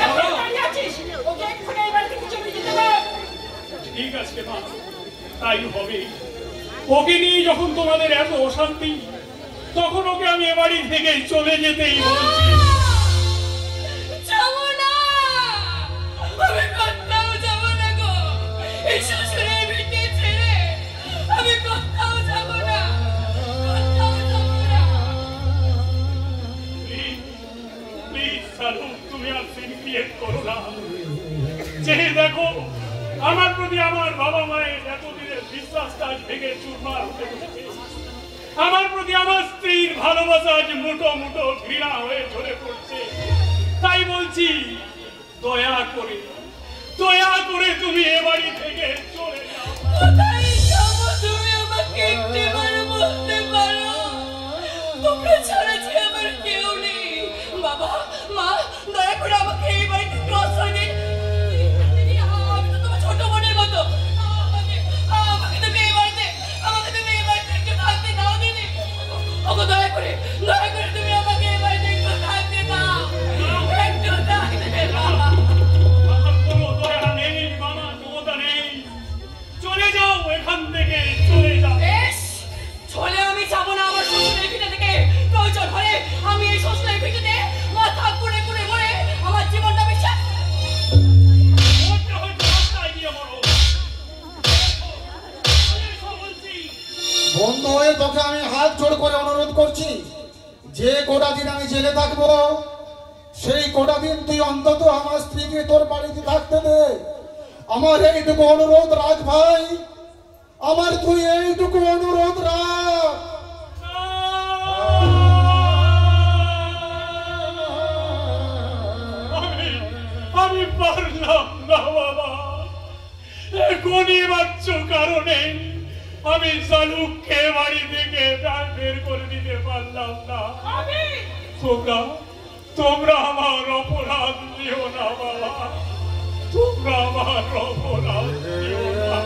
এখন দাঁড়িয়ে আছিস, ওকে এক্ষুনি এই বাড়ি থেকে চলে যেতে বল। ঠিক আছে মা, তাই হবে। ওকে নিয়ে যখন তোমাদের এত অশান্তি, তখন ওকে আমি এ বাড়ি থেকে চলে যেতেই বলছি। যাবো না, আমি কোথাও যাবো না গো। এই শ্বশুরের ভিটে ছেড়ে আমি কোথাও যাবো না, কোথাও যাবো না। প্লিজ শালুক, তুমি আর সিন ক্রিয়েট করো না। যে দেখো, আমার প্রতি আমার বাবা মায়ের এতদিনের বিশ্বাসটা আজ ভেঙে চুরমার হতে বসেছে। আমার প্রতি আমার স্ত্রীর ভালোবাসা আজ মুঠো মুঠো ঘৃণা হয়ে ঝরে পড়ছে। তাই বলছি, দয়া করে তুমি এ বাড়ি থেকে চলে যাও। কোথায় যাবো তুমি আমাকে একটিবার বলতে পারো? তোমরা ছাড়া যে আমার কেউ নেই। বাবা, মা, দয়া করে আমাকে এই বাড়িতে আশ্রয় দিন। আমি তো তোমার ছোট বোনের মতো। আমাকে তুমি এই বাড়িতে একটু থাকতে দাও দিদি। ওগো, দয়া করে তুমি আমাকে এই বাড়িতে একটু থাকতে দাও, একটু থাকতে দাও। আমার কোনো দয়া নেই মামা, মমতা নেই। চলে যাও এখান থেকে, চলে যাও। বেশ, চলে আমি যাবো না আমার শ্বশুরের ভিটে থেকে। প্রয়োজন হলে আমি এই শ্বশুরের ভিটেতে মাথা কুড়ে কুড়ে মরে আমার জীবনটা বিশ্বাস। মরতে হয়তো রাস্তায় গিয়ে মরো। বলছি, বন্ধু হয়ে তোকে আমি হাত জোড় করে অনুরোধ করছি, যে কটা দিন আমি জেলে থাকবো, সেই কটা দিন তুই অন্তত আমার স্ত্রীকে তোর বাড়িতে থাকতে দে। আমার এইটুকু অনুরোধ রাখ ভাই, আমার তুই এইটুকু অনুরোধ রাখ। আমি পারলাম না বাবা। গণিমাচ্ছ কারণে আমি শালুককে বাড়ি থেকে বের করে দিতে পারলাম না। তোমরা আমার অপরাধ দিও না বাবা, তোমরা আমার অপরাধ দিও না।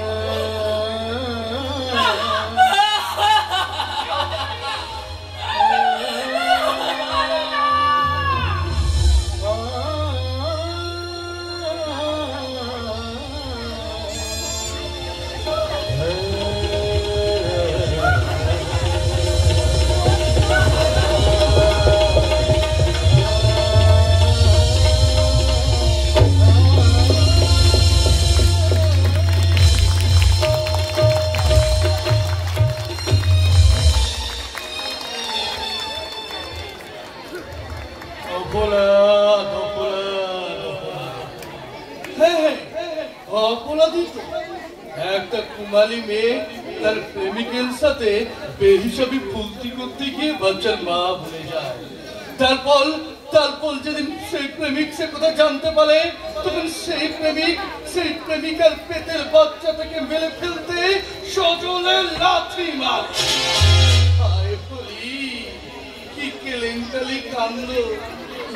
অপরাধী একটা কুমারী মেয়ে তার প্রেমিকের সাথে বেহিসাবি ফুলতি করতে গিয়ে বাচ্চার মা ভুলে যায়। তারপর যেদিন সেই প্রেমিক সে কথা জানতে পারে, তখন সেই প্রেমিকার পেটের বাচ্চাটাকে মেরে ফেলতে সজলে লাথি মারে। সেন্টালি কান্দ।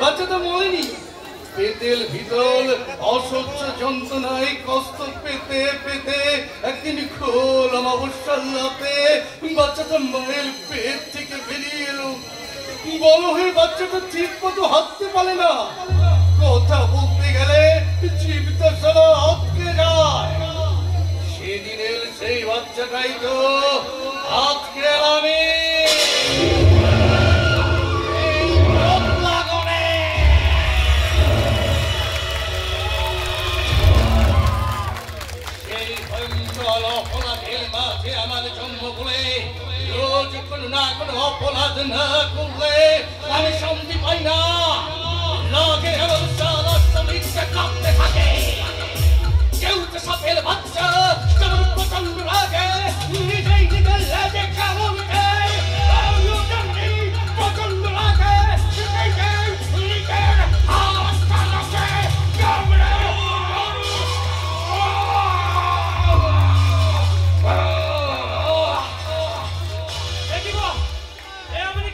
বাচ্চাটা মরেনি, পেটের ভিতর অসহ্য যন্ত্রণায় কষ্ট পেতে পেতে একদিন খোল অমাবস্যার রাতে বাচ্চাটা মায়ের পেট থেকে বেরিয়ে এলো। বড় হয়ে বাচ্চাটা ঠিক মতো হাঁটতে পারে না, কথা বলতে গেলে জীবটা সারা আটকে যায়। সেদিনের সেই বাচ্চাটাই তো আজকে আমি। সেই ভয়ঙ্কর অপরাধের মাঝে আমার জন্ম বলে রোজ কোনো না কোনো অপরাধ না করলে আমি শান্তি পাই না। লাগে এমন সারা শরীরটা কাঁপতে থাকে। কেউ তো সাপের বাচ্চা যেমন প্রচন্ড লাগে, নিজেই নিজের লেজে কেমন দেয়, প্রচন্ড লাগে নিজের হাতটাকে কামড়ে।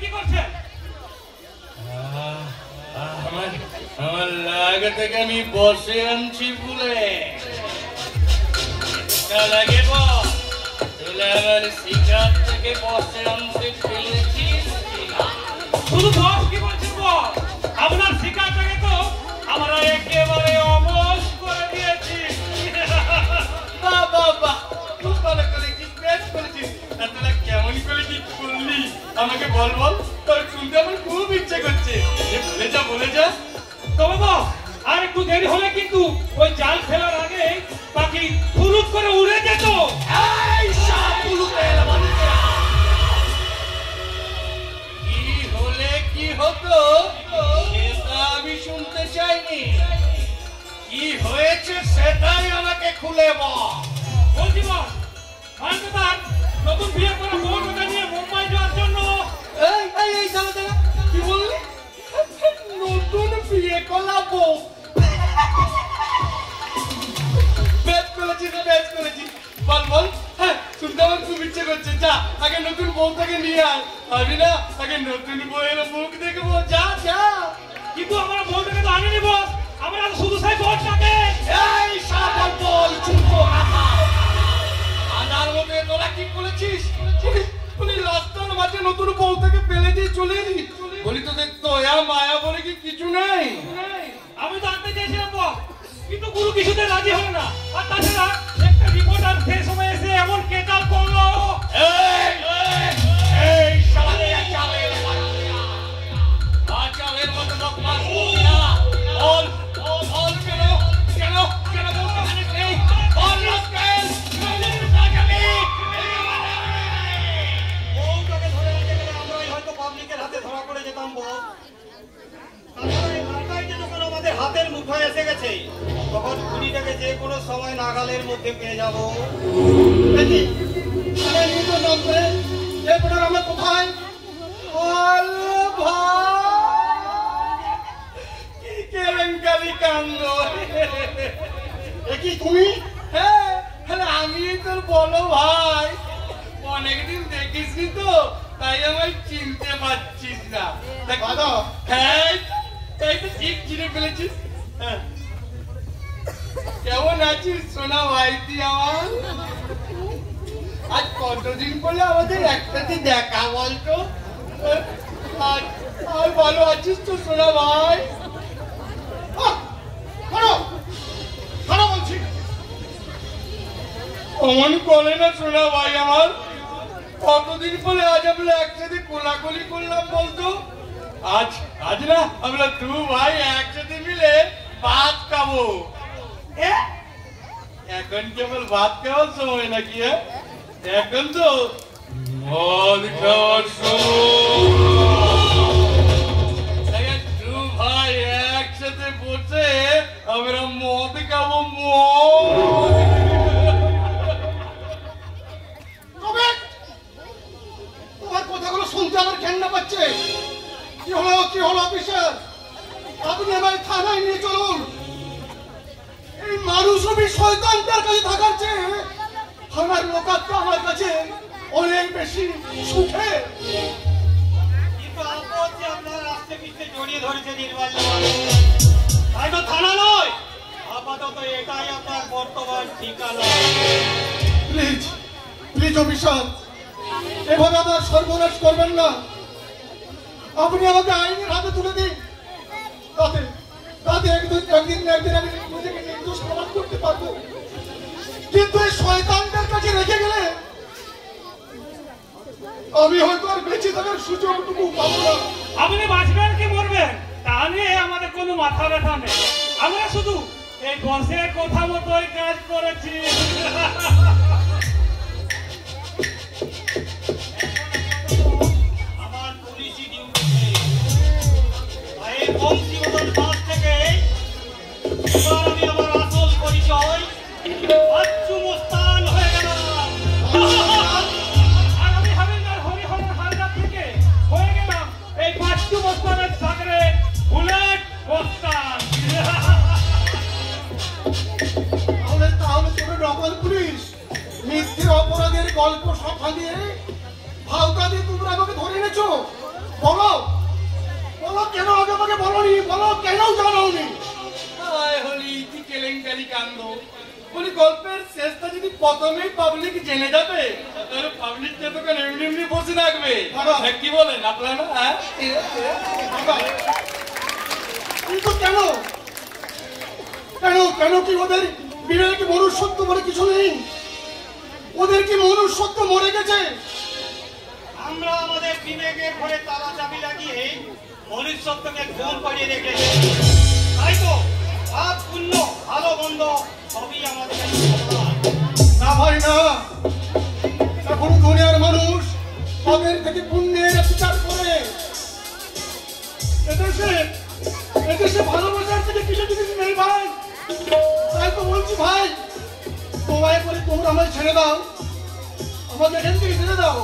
কি করছেন? আমার লাগে থেকে আমি বসে আনছি বলে লাগে তুলে আমার শিকার থেকে বসে আনতে ফেলেছিস। শুধু বস কি বলছেন বস? আপনার শিকারটাকে তো আমরা একেবারে অবশ করে দিয়েছি। বাবা খুব ভালো করেছিস, বেশ করেছিস। তোরা কেমন করে কি করলি আমাকে বল বল, তোর শুনতে আমার খুব ইচ্ছে করছে। বলে যা তবে বস আর একটু দেরি হলে কিন্তু ওই জাল ফেলার আগে পাখি ফুরুত করে উড়ে যেত। কি হলে কি হতো সেটা আমি শুনতে চাইনি, কি হয়েছে সেটাই আমাকে খুলে বল। বলছি বস, মানতে তার নতুন বিয়ে করা বউটা নিয়ে মুম্বাই যাওয়ার জন্য। এই দাঁড়া দাঁড়া, কি বললি? নতুন বিয়ে করাবো? বেশ করেছিস, বেশ করেছিস। বল বল। হ্যাঁ, শুনতে আমার খুব ইচ্ছে করছে। যা আগে নতুন বউটাকে নিয়ে আয়। আমি না আগে নতুন বউয়ের মুখ দেখবো। যা যা। কিন্তু আমরা বউটাকে তো আনিনি বস, আমরা শুধু সেই বউটাকে। এই সাবল বল, চুপ আনার মধ্যে তোরা কি করেছিস? উনি রাস্তার মাঝে নতুন বউটাকে ফেলে দিয়ে চলে এলি। বলি তোদের দয়া মায়া বলে কি কিছু নেই? আমি তো আনতে চেয়েছিলাম বস, কিন্তু গুরু কিছুতে রাজি হলো না। আর তাছাড়া একটা রিপোর্টার সেই সময় এসে এমন কেটাল করলো। এই শালে চালের চালের মতো লোক মারবি না। বল বল কেন কেন কেন বলতে পারিস নেই? বল রাস্কেল, বউটাকে ধরে নিতে গেলে আমরাই হয়তো পাবলিকের হাতে ধরা পড়ে যেতাম বস। তাছাড়া এই মাথায় যে যখন আমাদের হাতের মুঠোয় এসে গেছে, তখন খুনিটাকে যে কোনো সময় নাগালের মধ্যে পেয়ে যাবো। দেখি আরে নিজে নাম করে এরপর আমরা কোথায়? আরে ভাই, কি কেলেঙ্কারি কাণ্ড! দেখি তুমি হ্যাঁ, আমি তোর বড় ভাই। অনেকদিন দেখিসনি তো, তাই আমায় চিনতে পারছিস না। দাদা হ্যাঁ, তাই তো ঠিক চিনে ফেলেছিস। হ্যাঁ, কেমন আছিস সোনা ভাইটি আমার? আজ কতদিন পরে আমাদের একসাথে দেখা বলতো। আর ভালো আছিস তো সোনা ভাই? বলছি অমন করে না সোনা ভাই আমার। কতদিন পরে আজ আমরা একসাথে কোলাকুলি করলাম বলতো। আজ না আমরা দু ভাই একসাথে মিলে ভাত খাবো। এখন কেবল ভাত খাওয়ার সময় নাকি? এখন তো মদ খাওয়ার সময়। দু ভাই একসাথে বসে আমরা মদ খাবো। তোমার কথাগুলো শুনতে আমার ঘেন্না পাচ্ছে। কি হলো অফিসার? আপনি আমার থানায় নিয়ে চলুন। এই মানুষরূপী শয়তানটার কাছে থাকার চেয়ে আমার লোকাত্ম আমার কাছে অনেক বেশি সুখে। কিন্তু আপদ যে আপনার জড়িয়ে ধরেছে নির্বাল্যবান। তাই তো থানা নয়, আপাতত এটাই আপনার বর্তমান ঠিকানা। প্লিজ প্লিজ অফিসার, এভাবে আমার সর্বনাশ করবেন না। আপনি আমাকে আইনের হাতে তুলে দিন, তাতে তাতে একদিন আমি নিজেকে নির্দোষ প্রমাণ করতে পারবো। কিন্তু এই শয়তানদের কাছে রেখে গেলে আমি হয়তো আর বেঁচে থাকার সুযোগটুকু পাবো না। আপনি বাঁচবেন কি মরবেন তা নিয়ে আমাদের কোনো মাথা ব্যথা নেই। আমরা শুধু এই বসের কথা মতোই কাজ করেছি। আমার পুলিশি ডিউটি এই বংশীবদল পাশ থেকে এবার আমি আমার আসল পরিচয় বাচ্চু মোস্তান হয়ে গেলাম। আর আমি হাবিলদার হরিহরন হালদার থেকে হয়ে গেলাম এই বাচ্চু মোস্তানের সাগরে বুলেট মোস্তান। তাহলে তাহলে তোর নকল পুলিশ মিথ্যে অপরাধের গল্প সব ফাঁদিয়ে ভাওতা দিয়ে তোমরা আমাকে ধরে এনেছো। বলো বলো কেন আগে আমাকে বলনি, বলো কেন জানাওনি? হায় হলি কি কেলেঙ্কারি কাণ্ড। বলি গল্পের শেষটা যদি প্রথমেই পাবলিক জেনে যাবে তাহলে পাবলিক যতক্ষণ এমনি এমনি বসে থাকবে। কি বলেন আপনারা? হ্যাঁ কিন্তু কেন কেন কেন কি ওদের বিবেক কি মনুষ্যত্ব বলে কিছু নেই? ওদের কি মনুষ্যত্ব মরে গেছে? আমরা আমাদের বিবেকের ঘরে তালা চাবি লাগিয়ে মনুষ্যত্বকে গোল পাড়িয়ে রেখেছি। তাই তো পাপ পুণ্য ভালো মন্দ সবই আমাদের কাছে সমান। না ভাই না, এখন দুনিয়ার মানুষ পাপের থেকে পুণ্যের বিচার করে। এদেশে ভালোবাসার থেকে কিছু জিনিস নেই ভাই। তাই তো বলছি ভাই, তোমায় করে তোমরা আমায় ছেড়ে দাও, আমাকে এখান থেকে ছেড়ে দাও।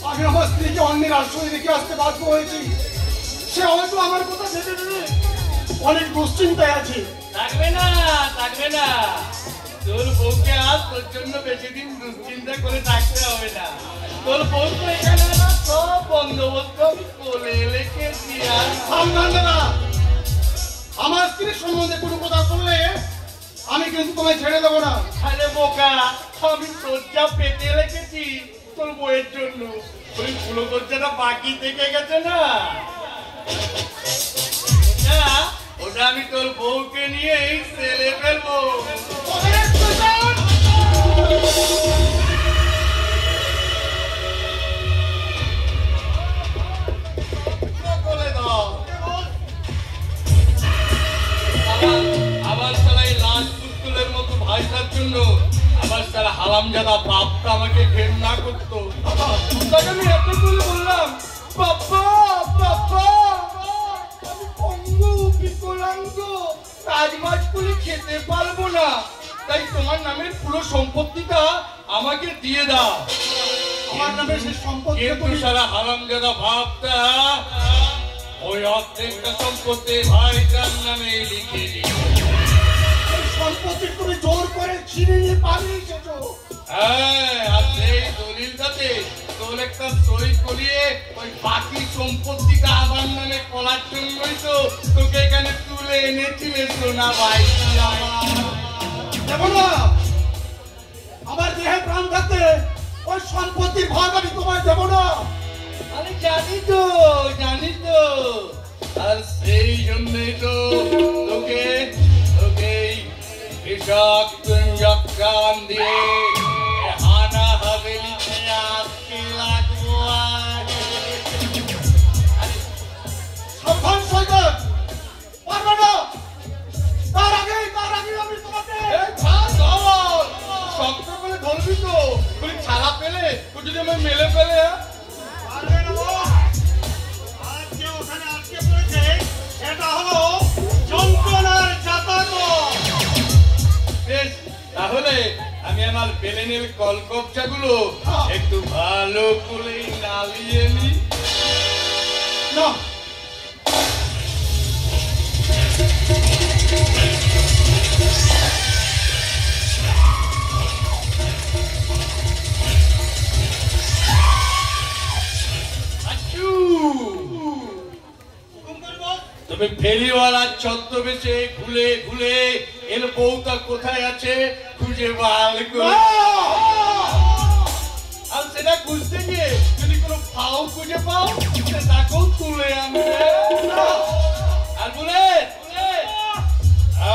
আমি আমার স্ত্রীকে অন্যের আশ্রয় রেখে আসতে বাধ্য হয়েছি। সে হয়তো আমার কথা ভেবে ভেবে অনেক দুশ্চিন্তায় আছে। থাকবে না থাকবে না, তোর বউকে আর তোর জন্য বেশি দিন দুশ্চিন্তা করে থাকতে হবে না। তোর বউ তো এখানে আমার সব বন্দোবস্ত আমি কোলে রেখেছি। আর না, আমার স্ত্রীর সম্বন্ধে কোনো কথা বললে আমি কিন্তু তোমায় ছেড়ে দেবো না। আরে বোকা, আমি লজ্জা পেতে রেখেছি তোর বউয়ের জন্য। ওই ফুলো লজ্জাটা বাকি থেকে গেছে না, ওটা আমি তোর বউকে নিয়েই সেলে ফেলবো। আবার সারা এই রাজপুতুলের মতো ভাইটার জন্য আবার সারা হারামজাদা বাপটা আমাকে ঘেন্না করতো। তাকে আমি এত করে বললাম, বাবা বাবা আমি পঙ্গু বিকলাঙ্গ, কাজ বাজ করে খেতে পারবো না, তাই তোমার নামের পুরো সম্পত্তিটা আমাকে দিয়ে দাও। আমার নামে সে সম্পত্তি কিন্তু সারা হারামজাদা ভাবটা ওই অর্ধেকটা সম্পত্তি ভাইটার নামে লিখে দিও। সম্পত্তি তুমি জোর করে ছিনিয়ে নিয়ে পালিয়ে এসেছো। হ্যাঁ, আর সেই দলিলটাতে তোর একটা সই করিয়ে ওই বাকি সম্পত্তিটা আমার নামে করার জন্যই তো তোকে এখানে তুলে এনেছিলে সোনা ভাই। দেবো না, আমার দেহে প্রাণ থাকতে ওই সম্পত্তির ভাগ আমি তোমায় দেবো না। আরে জানি তো আর সেই জন্যই তো তোকে বিষাক্ত ইঞ্জেকশন দিয়ে হানা হাভেলিতে আসতে লাগবো। সাবধান সৈকত, পারবে না। তার আগে আমি তোমাকে শক্ত করে ধরবি তো, তুই ছাড়া পেলে ও যদি আমার মেলে ফেলে। পারবে না বস। আজ যে ওখানে আটকে পড়েছে সেটা হলো যন্ত্রণার জাতক। বেশ, তাহলে আমি আমার বেলেনের কলকবজাগুলো একটু ভালো করে নালিয়ে নি। না, তবে ফেরিওয়ালা ছদ্মবেশে ঘুলে ঘুলে এর বউটা কোথায় আছে খুঁজে বার করে আর সেটা খুঁজতে গিয়ে যদি কোনো ফাও খুঁজে পাও সেটাকেও তুলে আনবে। আর বলে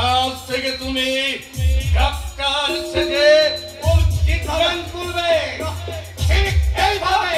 আজ থেকে তুমি কাপ্তান সেজে ওর চিৎকার করবে ঠিক এইভাবে।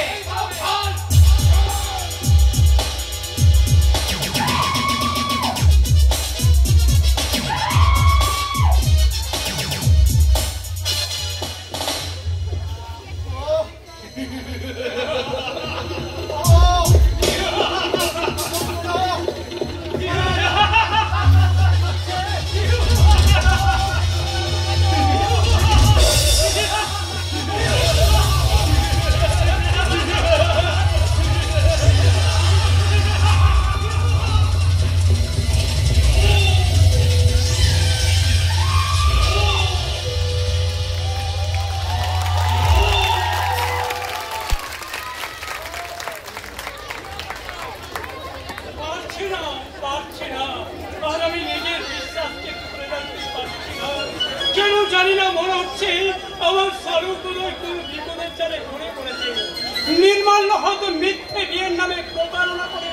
নির্মাল্য হয়তো মিথ্যে বিয়ের নামে প্রতারণা করে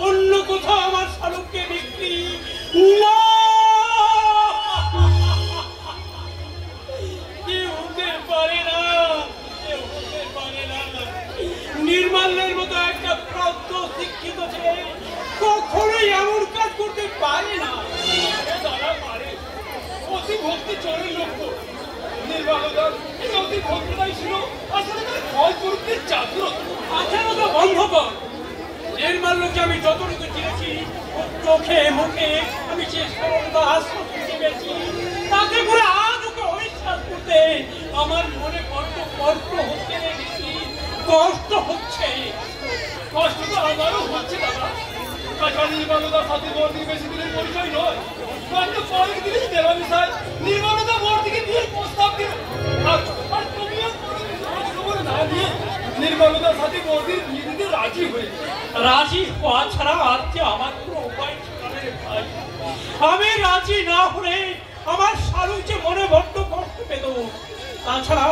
অন্য কোথাও আমার শালুককে বিক্রি না হতে পারে না। নির্মাল্যের মতো একটা প্রাপ্ত শিক্ষিত ছেলে কখনোই এমন কাজ করতে পারে না। তারা পারে অতি ভক্তি চোরের লক্ষ্য নির্মাল্যদার অতি ভক্তটাই ছিল আসলে তার ভয় করতে জাগ্রত। আঠারোটা বন্ধ কর। নির্মাল্যকে আমি যতটুকু চিনেছি চোখে মুখে আমি সে সরলতা হাস্যকে পেয়েছি তাতে করে আজ ওকে অবিশ্বাস করতে আমার মনে বড্ড কষ্ট হচ্ছে রে দিদি, কষ্ট হচ্ছে। কষ্ট তো আমারও হচ্ছে দাদা। তাছাড়া নির্মাল্যদার সাথে বর্দির বেশি দিনের পরিচয় নয়, মাত্র কয়েক দিনের দেওয়া বিষয়। নির্মাল্যদা বর্দিকে বিয়ের প্রস্তাব দিল আর তুমিও না দিয়ে নির্মাল্যদার সাথে বর্দির বিয়ে দিতে রাজি হয়ে রাজি হওয়া ছাড়া আজকে আমার কোনো উপায় ছিল না রে ভাই। আমি রাজি না হলে আমার শালুক যে মনে বড্ড কষ্ট পেত। তাছাড়া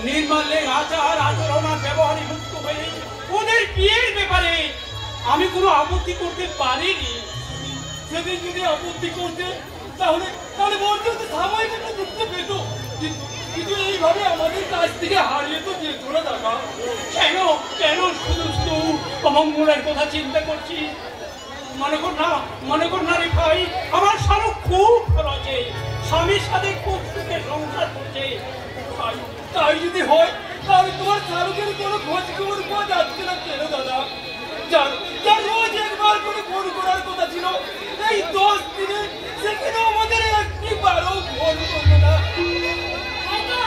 নির্মাল্যের আচার আচরণ আর ব্যবহারে মুক্ত হয়ে ওদের বিয়ের ব্যাপারে আমি কোনো আপত্তি করতে পারিনি। সেদিন যদি আপত্তি করতে তাহলে বলতে হতে সাময়িক একটা দুঃখ পেত, কিন্তু এইভাবে আমাদের কাছ থেকে হারিয়ে তো যেত না দাদা। কেন কেন শুধু শুধু অমঙ্গলের কথা চিন্তা করছি? মনে কর না রে ভাই, আমার শালুক খুব ভালো আছে, স্বামীর সাথে খুব সুখে সংসার করছে। তাই যদি হয় তাহলে তোমার শালুকের কোনো খোঁজ খবর পাওয়া যাচ্ছে না কেন দাদা? যার রোজ একবার করে ফোন করার কথা ছিল, এই 10 দিনে সেখানে আমাদের একটিবারও ফোন করবে না।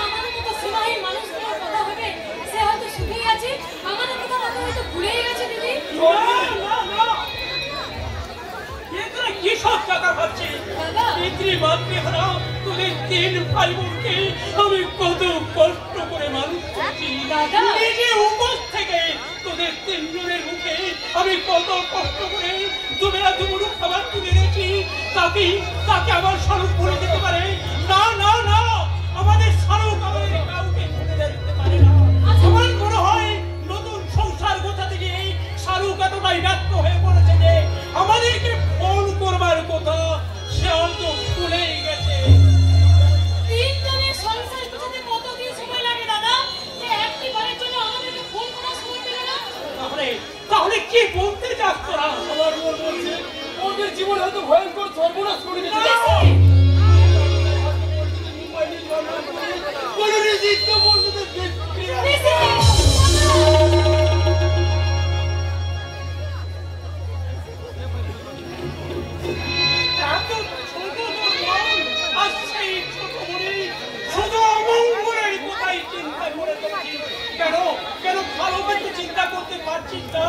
আমাদের মতো সীমাহীন মানুষগুলোর কথা ভেবে সে হয়তো সুখেই আছে, আমাদের কথা হয়তো ভুলেই গেছে দিদি। কি সব টাকা পাচ্ছি পিতৃমাতৃ হারা তোদের 3 ভাই বোনকে আমি কত কষ্ট করে মানুষ করছি। নিজে উপোস থেকে তোদের 3 জনের মুখে আমি কত কষ্ট করে দুবেলা দুপুর খাবার তুলে এনেছি। তাকে আমার শালুক ভুলে যেতে পারে না? না না, আমাদের শালুক আমাদের কাউকে ভুলে যেতে পারে না। আমার মনে হয় নতুন সংসার গোছাতে গিয়ে শালুক এতটাই ব্যস্ত হয়ে পড়েছে যে আমাদেরকে ফোন করবার কথা সে অন্ত ভুলেই গেছে। 3 জনের সংসার গোছাতে কতদিন সময় লাগে দাদা? যে একটিবারের জন্য আমাদেরকে ফোন করার সময় পেল না? তাহলে কি বলতে চাস তোরা? আমার মন বলছে ওদের জীবন হয়তো ভয়ঙ্কর সর্বনাশ করে দিয়েছে। কেন ভালো চিন্তা করতে পারছিস না?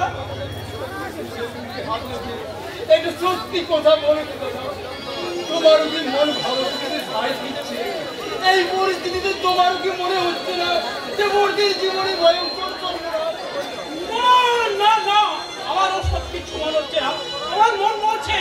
একটা সত্যি কথা বলে তোমার কি মন ভালো দিচ্ছে? এই পরিস্থিতিতে তোমার কি মনে হচ্ছে না যে বর্দির জীবনে ভয়ঙ্কর সর্বনাশ? না না না, আমার সব কিছু মনে হচ্ছে না। আমার মন বলছে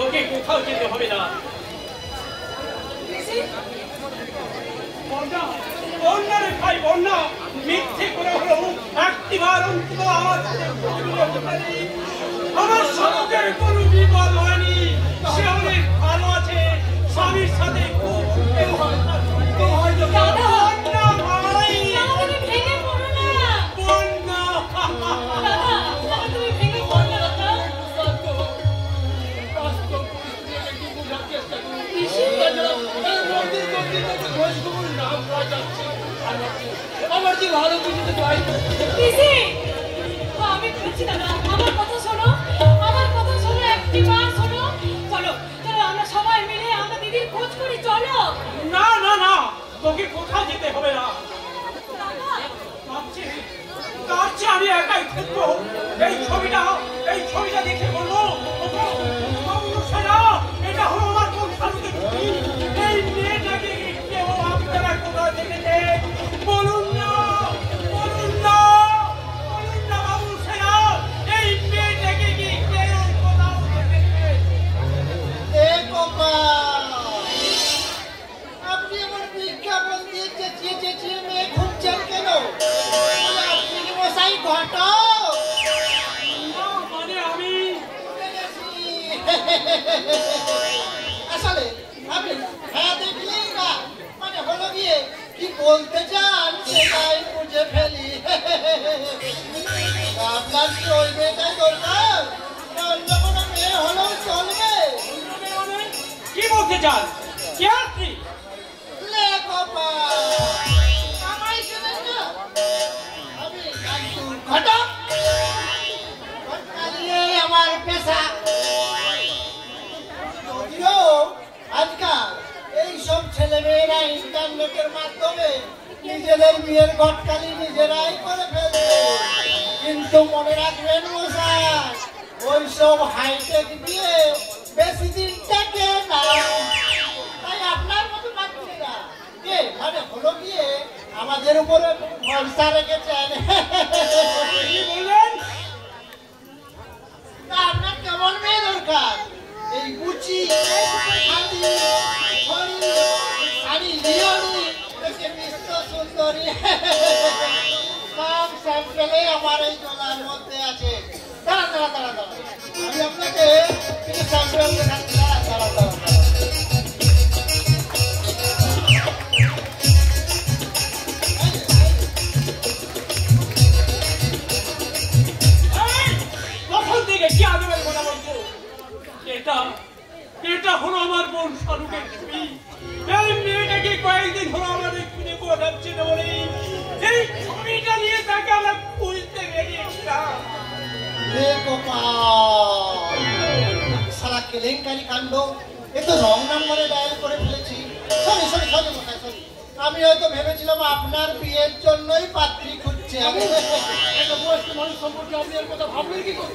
তোকে কোথাও যেতে হবে না। বন্যা, বন্যা রে ভাই বন্যা, মিথ্যে করে হলেও একটিবার অন্তত আমার সাথে প্রতিবিরোধ করেনি। আমার সমাজের কোনো বিপদ হয়নি, সে অনেক ভালো আছে, স্বামীর সাথে খুব সুখেও হয়তো দাদা! বন্যা ভাই, দাদা, তুমি ভেঙে পড়ো না। বন্যা। দাদা, দাদা, তুমি ভেঙে পড়ো না, দাদা। পিসি, আমার কি ভালো বুঝতে পাই পিসি, আমি বলছি দাদা, আমার কথা শোনো, আমার কথা শোনো, একটিবার শোনো। চলো, চলো, আমরা সবাই মিলে আমরা দিদির খোঁজ করি, চলো। না না না, তোকে কোথাও যেতে হবে না। দাদা, তার চেয়ে আমি একাই থাকবো। এই ছবিটা দেখে বলবো, এটা হলো আমার কোন শান্তির ছবি। এই মেয়েটাকে কেউ আপনারা কোথাও দেখেছে? বলুন না, বলুন না, বলুন না বাবু সেনা, এই মেয়েটাকে কি কেউ কোথাও দেখেছে? আপনি আমার বিজ্ঞাপন দিয়ে চেঁচিয়ে চেঁচিয়ে মেয়ে খুঁজছেন কেন? আপনি কি মশাই ঘটক? না, মানে আমি আসলে আপনি হ্যাঁ দেখলেই না, মানে হলো গিয়ে কি বলতে চান সেটাই বুঝে ফেলি। আপনার কি ওই মেয়েটাই দরকার, না অন্য কোনো মেয়ে হলেও চলবে? কি বলতে চান? কে আপনি? লে গোপাল, আমায় চেনেন না? আমি কাঞ্চু ঘটক, ঘটকালিয়েই আমার পেশা। যদিও আজকাল এইসব ছেলেমেয়েরা ইন্টারনেটের মাধ্যমে নিজেদের বিয়ের ঘটকালি নিজেরাই করে ফেলবে, কিন্তু মনে রাখবেন মশাই, ওইসব হাইটেক দিয়ে বেশি দিন থাকে না। তাই আপনার মতো বাচ্চারা কে মানে হলো গিয়ে আমাদের উপরে ভরসা রেখেছেন। কি বললেন? তা আপনার কেমন মেয়ে দরকার? এই বুচি, শাড়ি লিওনি, বিশ্ব সুন্দরী সব স্যাম্পেলে আমার এই জলার মধ্যে আছে। দাঁড়ান দাঁড়ান দাঁড়ান দাঁড়ান, আমি আপনাকে কিছু স্যাম্পেল দেখাচ্ছি। দাঁড়ান দাঁড়ান দাঁড়ান দাঁড়ান। কখন থেকে কি আদমের কথা বলছো? এটা হলো আমার বোন শাহরুখের ছবি। এই মেয়েটাকে কয়েকদিন হলো আমাদের খুঁজে পাওয়া যাচ্ছে না বলে এই ছবিটা নিয়ে তাকে আমরা খুঁজতে বেরিয়েছিলাম। সারা কেলেঙ্কারি কাণ্ড, এ তো রং নাম্বারে ডায়াল করে ফেলেছি। সরি সরি সরি মশাই সরি, আমি হয়তো ভেবেছিলাম আপনার বিয়ের জন্যই পাত্রী খুঁজছে। একটা বয়স্ক মানুষ সম্পর্কে আপনি এর কথা ভাবলেন কি করে?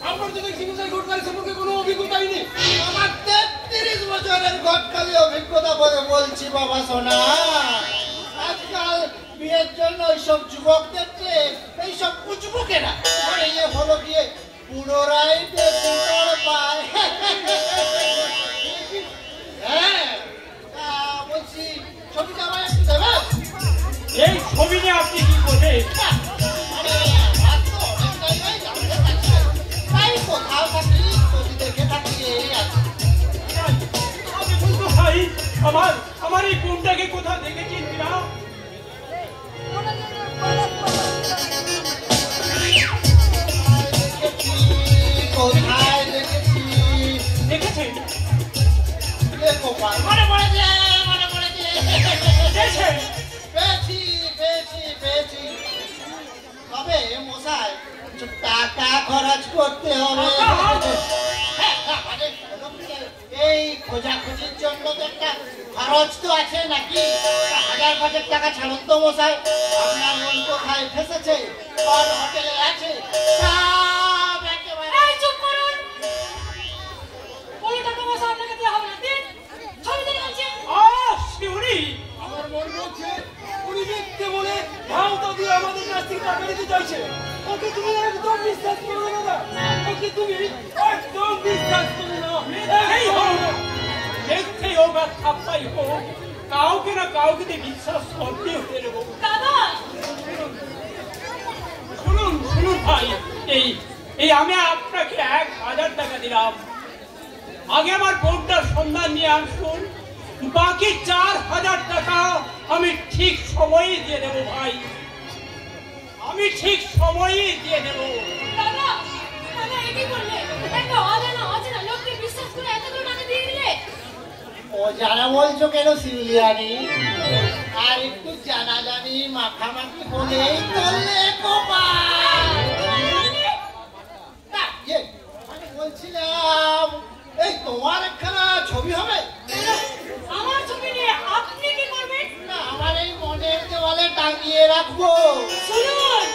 আপনার যদি সিনেমার ঘটনার সম্পর্কে কোনো অভিজ্ঞতাই নেই। আমার 33 বছরের ঘটকালি অভিজ্ঞতা বলে বলছি বাবা সোনা। আজকাল বিয়ের জন্য ওইসব যুবকদের চেয়ে এইসব উচবুকেরা ইয়ে হলো গিয়ে পুনরায় বেশি করে পায়। হ্যাঁ, বলছি ছবিটা আমায় একটু দেবে? এই ছবি নিয়ে আপনি কি করবেন? আরে, আর তো অনেক জায়গায় জানতে পারছি। তাই কোথাও থাকি, যদি দেখে থাকি এই আছে। আমি বলতো ভাই, আমার এই বোনটাকে কোথাও দেখেছেন কিনা? কোথায় দেখেছি? দেখেছেন? এ গোপাল, মনে পড়েছে, মনে পড়েছে। দেখেছেন? পেয়েছি পেয়েছি পেয়েছি। তবে মশাই কিছু টাকা খরচ করতে হবে। হ্যাঁ, মানে এই খোঁজাখুঁজির জন্য তো একটা খরচ তো আছে নাকি? 1000 টাকা ছাড়ুন তো মশাই। আপনার মন কোথায় ফেসেছে, কোন হোটেলে আছে, সব একেবারে। এই চুপ করুন। ওই টাকা পয়সা আপনাকে দেওয়া হবে না, দিন। ছবি দেখে বলছি। শিউরি, আমার মনে হচ্ছে উনি মিথ্যে বলে ভাওতা দিয়ে আমাদের কাছ থেকে টাকা নিতে চাইছে। ওকে তুমি একদম বিশ্বাস করো না দাদা, ওকে তুমি একদম বিশ্বাস করো না। ঠাপ্পাই হোক, কাউকে না কাউকে দিয়ে বিশ্বাস করতে হতে দেবো। দাদা শুনুন শুনুন ভাই, এই আমি আপনাকে 1000 টাকা দিলাম। আগে আমার বোনটার সন্ধান নিয়ে আসুন, বাকি 4000 টাকা আমি ঠিক সময়ে দিয়ে দেবো ভাই, আমি ঠিক সময়ে দিয়ে দেবো। দাদা দাদা এটাই বললে, একটা অজানা লোককে বিশ্বাস করে এতগুলো টাকা দিয়ে দিলে। ও যারা বলছো কেন সিলিয়ানি, আর একটু জানাজানি মাখামাখি হলেই চললে কপাল। না, আমি বলছিলাম এই তোমার একখানা ছবি হবে? আমার ছবি নিয়ে আপনি কি করবেন? না, আমার এই মনের দেওয়ালে টাঙিয়ে রাখবো। শুনুন,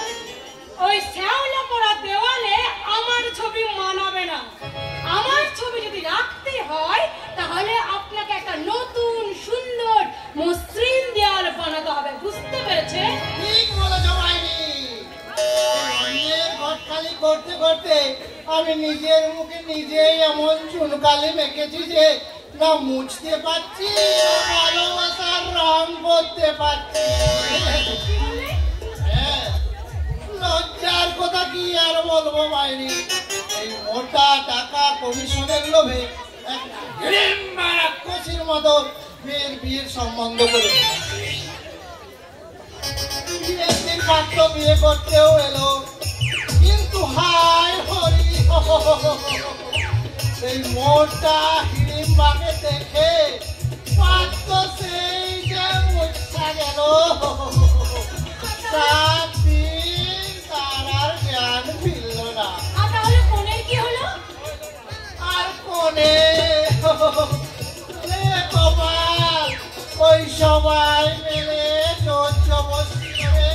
ওই শ্যাওলা পড়া দেওয়ালে আমার ছবি মানাবে না। আমার ছবি যদি রাখতে হয় তাহলে আপনাকে একটা নতুন সুন্দর মসৃণ দেওয়াল বানাতে হবে, বুঝতে পেরেছেন? ঠিক বলেছো মাইনি। অন্যের ঘর খালি করতে করতে আমি নিজের মুখে নিজেই এমন চুনকালি মেখেছি যে না মুছতে পারছি না ভালোবাসার রং করতে পারছি। হ্যাঁ, লজ্জার কথা কি আর বলবো মাইনি। এই মোটা টাকা কমিশনের লোভে একটা হিড়িম্বা রাক্ষসীর মতো বিয়ের সম্বন্ধ করে বিয়ের পাত্র বিয়ে করতেও এলো, কিন্তু হায় হরি সেই মোটা হিড়িম্বাকে দেখে পাত্র সেই যে মুছা গেল। 7 দিন তার আর জ্ঞান ফিরল না। আর তাহলে কোনের কি হলো? আর কোনে কপাল, ওই সবাই মিলে জোর জবস্তি করে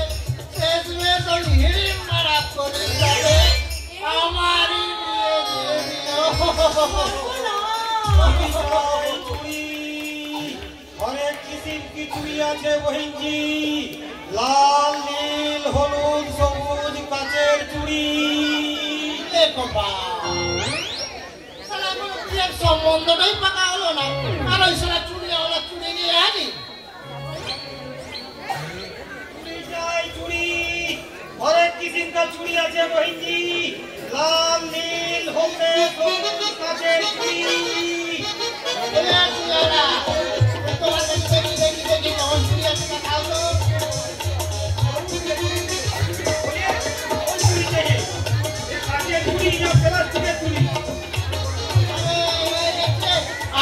শেষমেশ ওই হিড়িম্বা রাক্ষসীর সাথে আমারই বিয়ে দিয়ে অনেক কিসিম কি চুড়ি আছে বহিনজি, লাল নীল হলুদ সবুজ কাচের চুড়ি। সম্বন্ধটাই পাকা হলো না, আর ওই সারা চুড়িওয়ালা চুড়ি নিয়ে আনি। চুড়ি চাই চুড়ি, অনেক কিসিম কা চুড়ি আছে বহিনজি, লাল নীল হলুদ সবুজ কাচের চুড়ি। তোমার দেখি দেখি দেখি কেমন চুড়ি আছে দেখাও তো।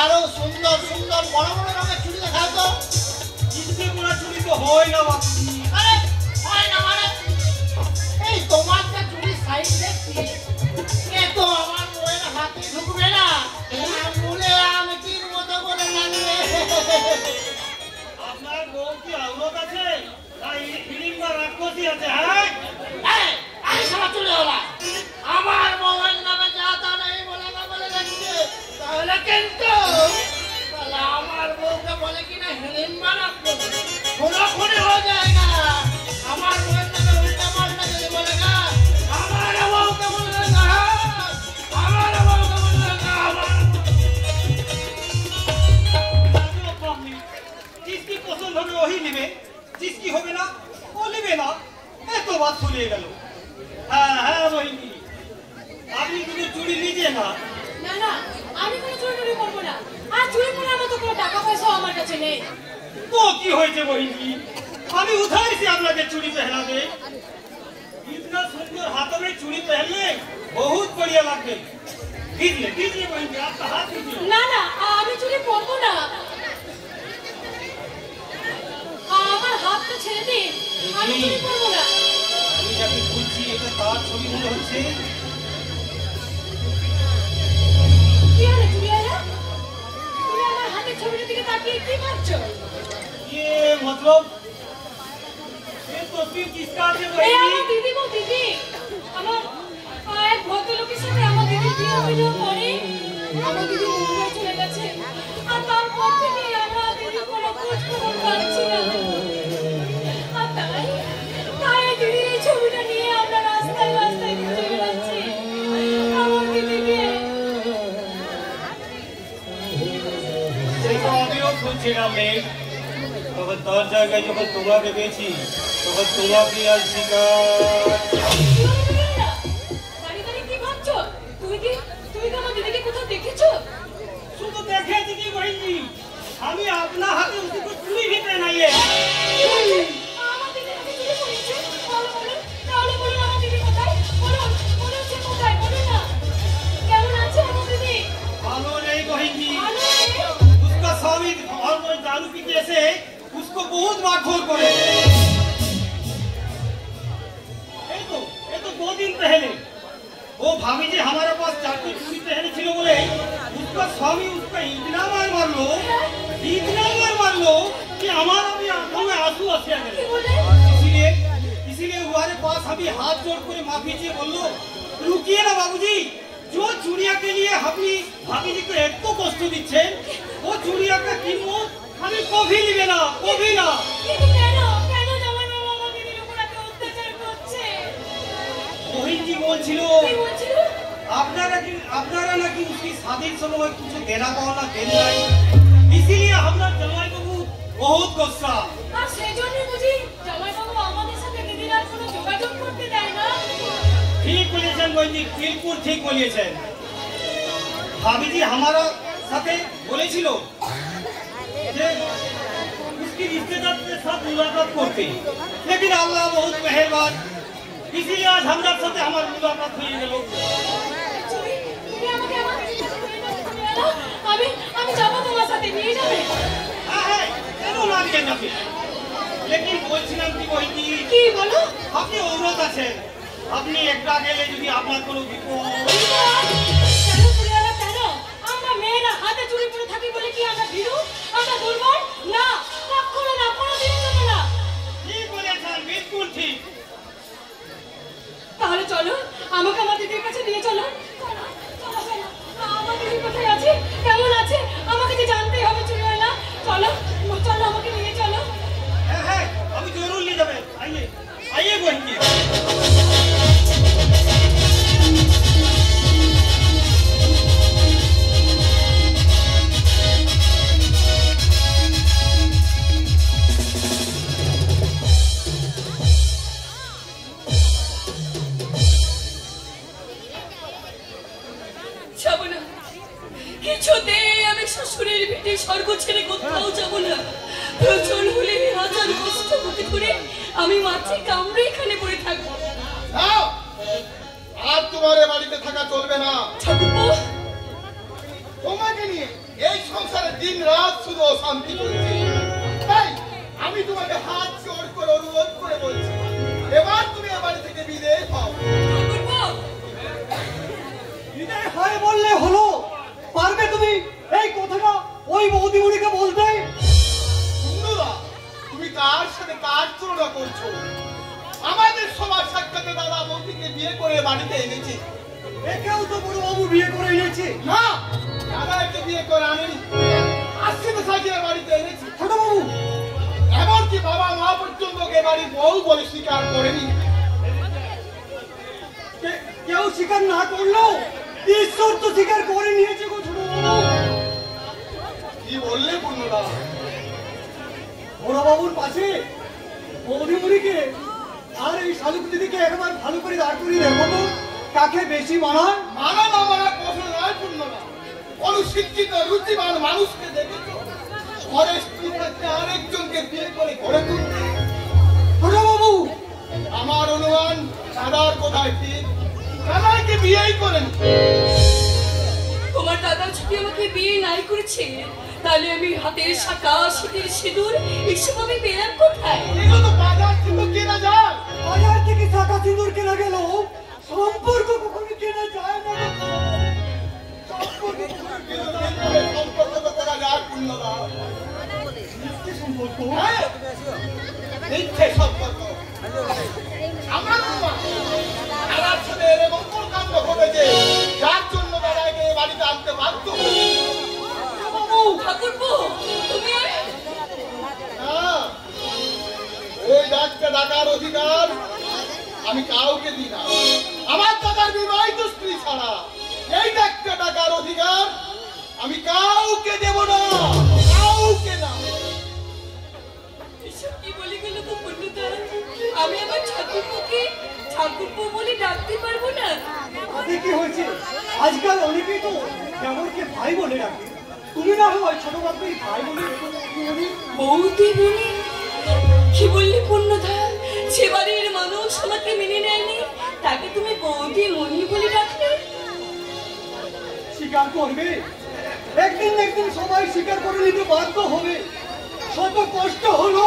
আরো সুন্দর সুন্দর বড় বড় রঙের চুড়ি দেখাও তো। চুড়ি তো হয় না বাবুজি। আরে হয় না মানে এই তোমার যে চুড়ির সাইজ দেখছি এ তো আমার বউয়ের হাতে ঢুকবে না, মূলে আংটির মতো করে লাগবে। আপনার বউ কি আউরত আছে না হিড়িম্বা রাক্ষসী আছে? হ্যাঁ, আমি সারা চুড়ি হলা আমার বউয়ের নামে যা তা নেই বলে না বলে যাচ্ছে, তাহলে কিন্তু তাহলে আমার বউকে বলে কিনা হিড়িম্বা রাক্ষসী খুনোখুনি হয়ে যায় না। আমার বউয়ের নামে উল্টা পাল্টা যদি বলে না, আমার বউকে বলবে না, আমার বউকে বলবে না, আমার जिसकी पसंद হবে वही নেবে, जिसकी হবে না ও নেবে না। এত বাত ফুলিয়ে গেল। হ্যাঁ হ্যাঁ বহিনী, আপনি কিন্তু চুড়ি নিয়ে না। না না, আমি কোনো চুরি করবো না, আর চুরি করার মতো কোনো টাকা পয়সা আমার কাছে নেই। তো কি হয়েছে বহিনী, আমি उधार से আপনাকে চুড়ি पहनाবে। इतना सुंदर हाथों में चूड़ी पहनले बहुत बढ़िया लगते। दीजिए दीजिए बहिनी, आपका हाथ दीजिए। না না, আমি চুরি করবো না, আমার হাতটা ছেড়ে দিন, আমি চুরি করবো না। আমি যাকে খুঁজছি এটা তার ছবি মনে হচ্ছে। কি হলো চুরিওয়ালা? তুমি আমার হাতের ছবিটার দিকে তাকিয়ে কি ভাবছো? ये मतलब ये तस्वीर किसका है এই बहिनी? আমার দিদি গো দিদি, আমার এক ভদ্রলোকের সাথে আমার দিদির বিয়ে হয়ে যাওয়ার পরে আমার দিদি মুম্বাই চলে গেছে, আর তারপর থেকে আমার দিদি কোনো খোঁজ খবর পাচ্ছি না। আর তাই দিদির এই ছবিটা নিয়ে আমরা রাস্তায় রাস্তায় খুঁজে বেড়াচ্ছি আমার দিদিকে। সেটা আমিও খুঁজছিলাম মেঘ, তবে তার জায়গায় যখন তোমাকে পেয়েছি তখন তোমাকে আর শিকার। শুধু দেখেছি কি বলছি, আমি আপনার হাতে দুটো চুরি ভিতরে নাইয়ে भालो नहीं बहन जी, उसका स्वामी और कोई दारू पी के से उसको बहुत मारखोर करे। ये तो 2 दिन पहले वो भाभी जी हमारे पास 4 चूड़ी पहनी थी बोले उसका स्वामी उसका इतना मार मार लो कि हमारा भी आंखों में आंसू आ गए। इसीलिए हमारे पास अभी हाथ जोड़ कर माफी चाहिए, बोल लो रुकिए ना बाबूजी, जो चूड़िया के लिए अपनी भाभी जी को एक तो कष्ट दीचे वो चूड़िया का कीमत हमें कभी लिबे ना, कभी ना। मोहित जी बोलছিলো আপনারা নাকি उसकी शादी समय कुछ देना पाओना देन নাই, इसीलिए हमरा जमाई बाबू बहुत गुस्सा। আর সেজন্য বুঝি জামাই বাবু আমাদের সাথে দিদির আর কোনো যোগাযোগ করতে দেয় না। ঠিক বলেছেন বন্ধু, बिल्कुल ठीक বলেছেন। भाभी जी हमारा साथे बोलेছিল যে उसकी रिश्तेदार के साथ मुलाकात करते, लेकिन अल्लाह बहुत मेहरबान, इसीलिए आज हमारे साथे हमारी मुलाकात हुई गल। তুমি আমাকে আমার দিদির সাথে নিয়ে যাও। আমি যাব তোমার সাথে, নিয়ে যাবে? হ্যাঁ কেন না নিয়ে যাবে, लेकिन বলছিলাম কি বলছি কি বলো? আপনি অনুরোধ আছেন, আপনি একটা গেলে যদি আপনার কোনো বিপদ। কেন পুরিয়ালা কেন? আমরা মেয়েরা হাতে চুরি পরে থাকি বলে কি আমরা ভীরু, আমরা দুর্বল? না, কখনো না, কোনোদিনই জন্য না। ঠিক বলেছেন, বিলকুল ঠিক। তাহলে চলো আমাকে আমার দিদির কাছে নিয়ে চলো। চলো চলো চলো, আমার দিদি কোথায় আছে, কেমন আছে আমাকে যে জানতেই হবে চুরিওয়ালা। চলো চলো, আমাকে নিয়ে চলো। হ্যাঁ अभी जरूर ले जावे, आइए आइए बहन जी। যাবো না, কিছুতেই আমি শ্বশুরের ভিটে স্বর্গ ছেড়ে কোথাও যাবো না। প্রচুর হলে হাজার কষ্ট করতে করে আমি মাঠে কামড়ে এখানে পড়ে থাকবো। আর তোমার বাড়িতে থাকা চলবে না। ঠাকুরপো, তোমাকে নিয়ে এই সংসারে দিন রাত শুধু অশান্তি চলছে, তাই আমি তোমাকে হাত জোড় করে অনুরোধ করে বলছি এবার তুমি এ বাড়ি থেকে বিদায় হও। ঠাকুরপো, বিদায় হয় বললে হলো, পারবে তুমি এই কথাটা ওই বৌদিমণিকে বলতে? সুন্দরা, তুমি কার সাথে কার তুলনা করছো? আমাদের সবার সাক্ষাতে দাদা বৌদিকে বিয়ে করে বাড়িতে এনেছি। একেও তো বড় বাবু বিয়ে করে এনেছে না, দাদা একে বিয়ে করে আনেনি, আজকে তো সাজিয়ে বাড়িতে এনেছি। ছোট বাবু, এমনকি বাবা মা পর্যন্ত এ বাড়ির বউ বলে স্বীকার করেনি। কেউ স্বীকার না করলেও ঈশ্বর তো স্বীকার করে নিয়েছে গো ছোট বাবু। কি বললে পূর্ণদা? বড় বাবুর পাশে বৌদিমণিকে আর এই শালুক দিদিকে একবার ভালো করে দাঁড় করিয়ে দেখো তো কাকে বেশি মানায়। মানা না মানা প্রশ্ন নয় পূর্ণদা, কোন শিক্ষিত রুচিবান মানুষকে দেখেছো ঘরে স্ত্রী থাকতে আরেকজনকে বিয়ে করে ঘরে তুলতে? ছোট বাবু, আমার অনুমান দাদার কোথায় ঠিক, দাদাকে বিয়েই করেন। তোমার দাদা যদি আমাকে বিয়ে নাই করেছে তাহলে আমি হাতের শাখা, শীতের সিঁদুর এসব আমি পেলাম কোথায়? এগুলো তো বাজার থেকে কেনা যায়। বাজার থেকে শাখা সিঁদুর কেনা গেল, সম্পর্ক কখনো কেনা যায় না। সম্পর্ক তো করা যায় পূর্ণদা। সম্পর্ক হ্যাঁ, মিথ্যে সম্পর্ক। আমরা দাদার সাথে এরকম কোন কাণ্ড ঘটেছে যার জন্য দাদাকে এ বাড়িতে আনতে বাধ্য হয়েছে? ঠাকুরপো, তুমি হ্যাঁ, ওই ডাকটা ডাকার অধিকার আমি কাউকে দিই না, আমার দাদার বিবাহিত স্ত্রী ছাড়া এই ডাকটা ডাকার অধিকার আমি কাউকে দেব না। ঠাকুরপো বলে ডাকতে পারবো না? তাতে কি হয়েছে? আজকাল অনেকেই তো দেবরকে ভাই বলে ডাকে। তুমি না হয় ছোট বাপকে ভাই বলে রেখো বৌদি। বৌদি বলে? কি বললি পূর্ণধর? সে বাড়ির মানুষ আমাকে মেনে নেয়নি, তাকে তুমি বৌদি মনি বলে ডাকলে? স্বীকার করবে, একদিন না একদিন সবাই স্বীকার করে নিতে বাধ্য হবে। শত কষ্ট হলো,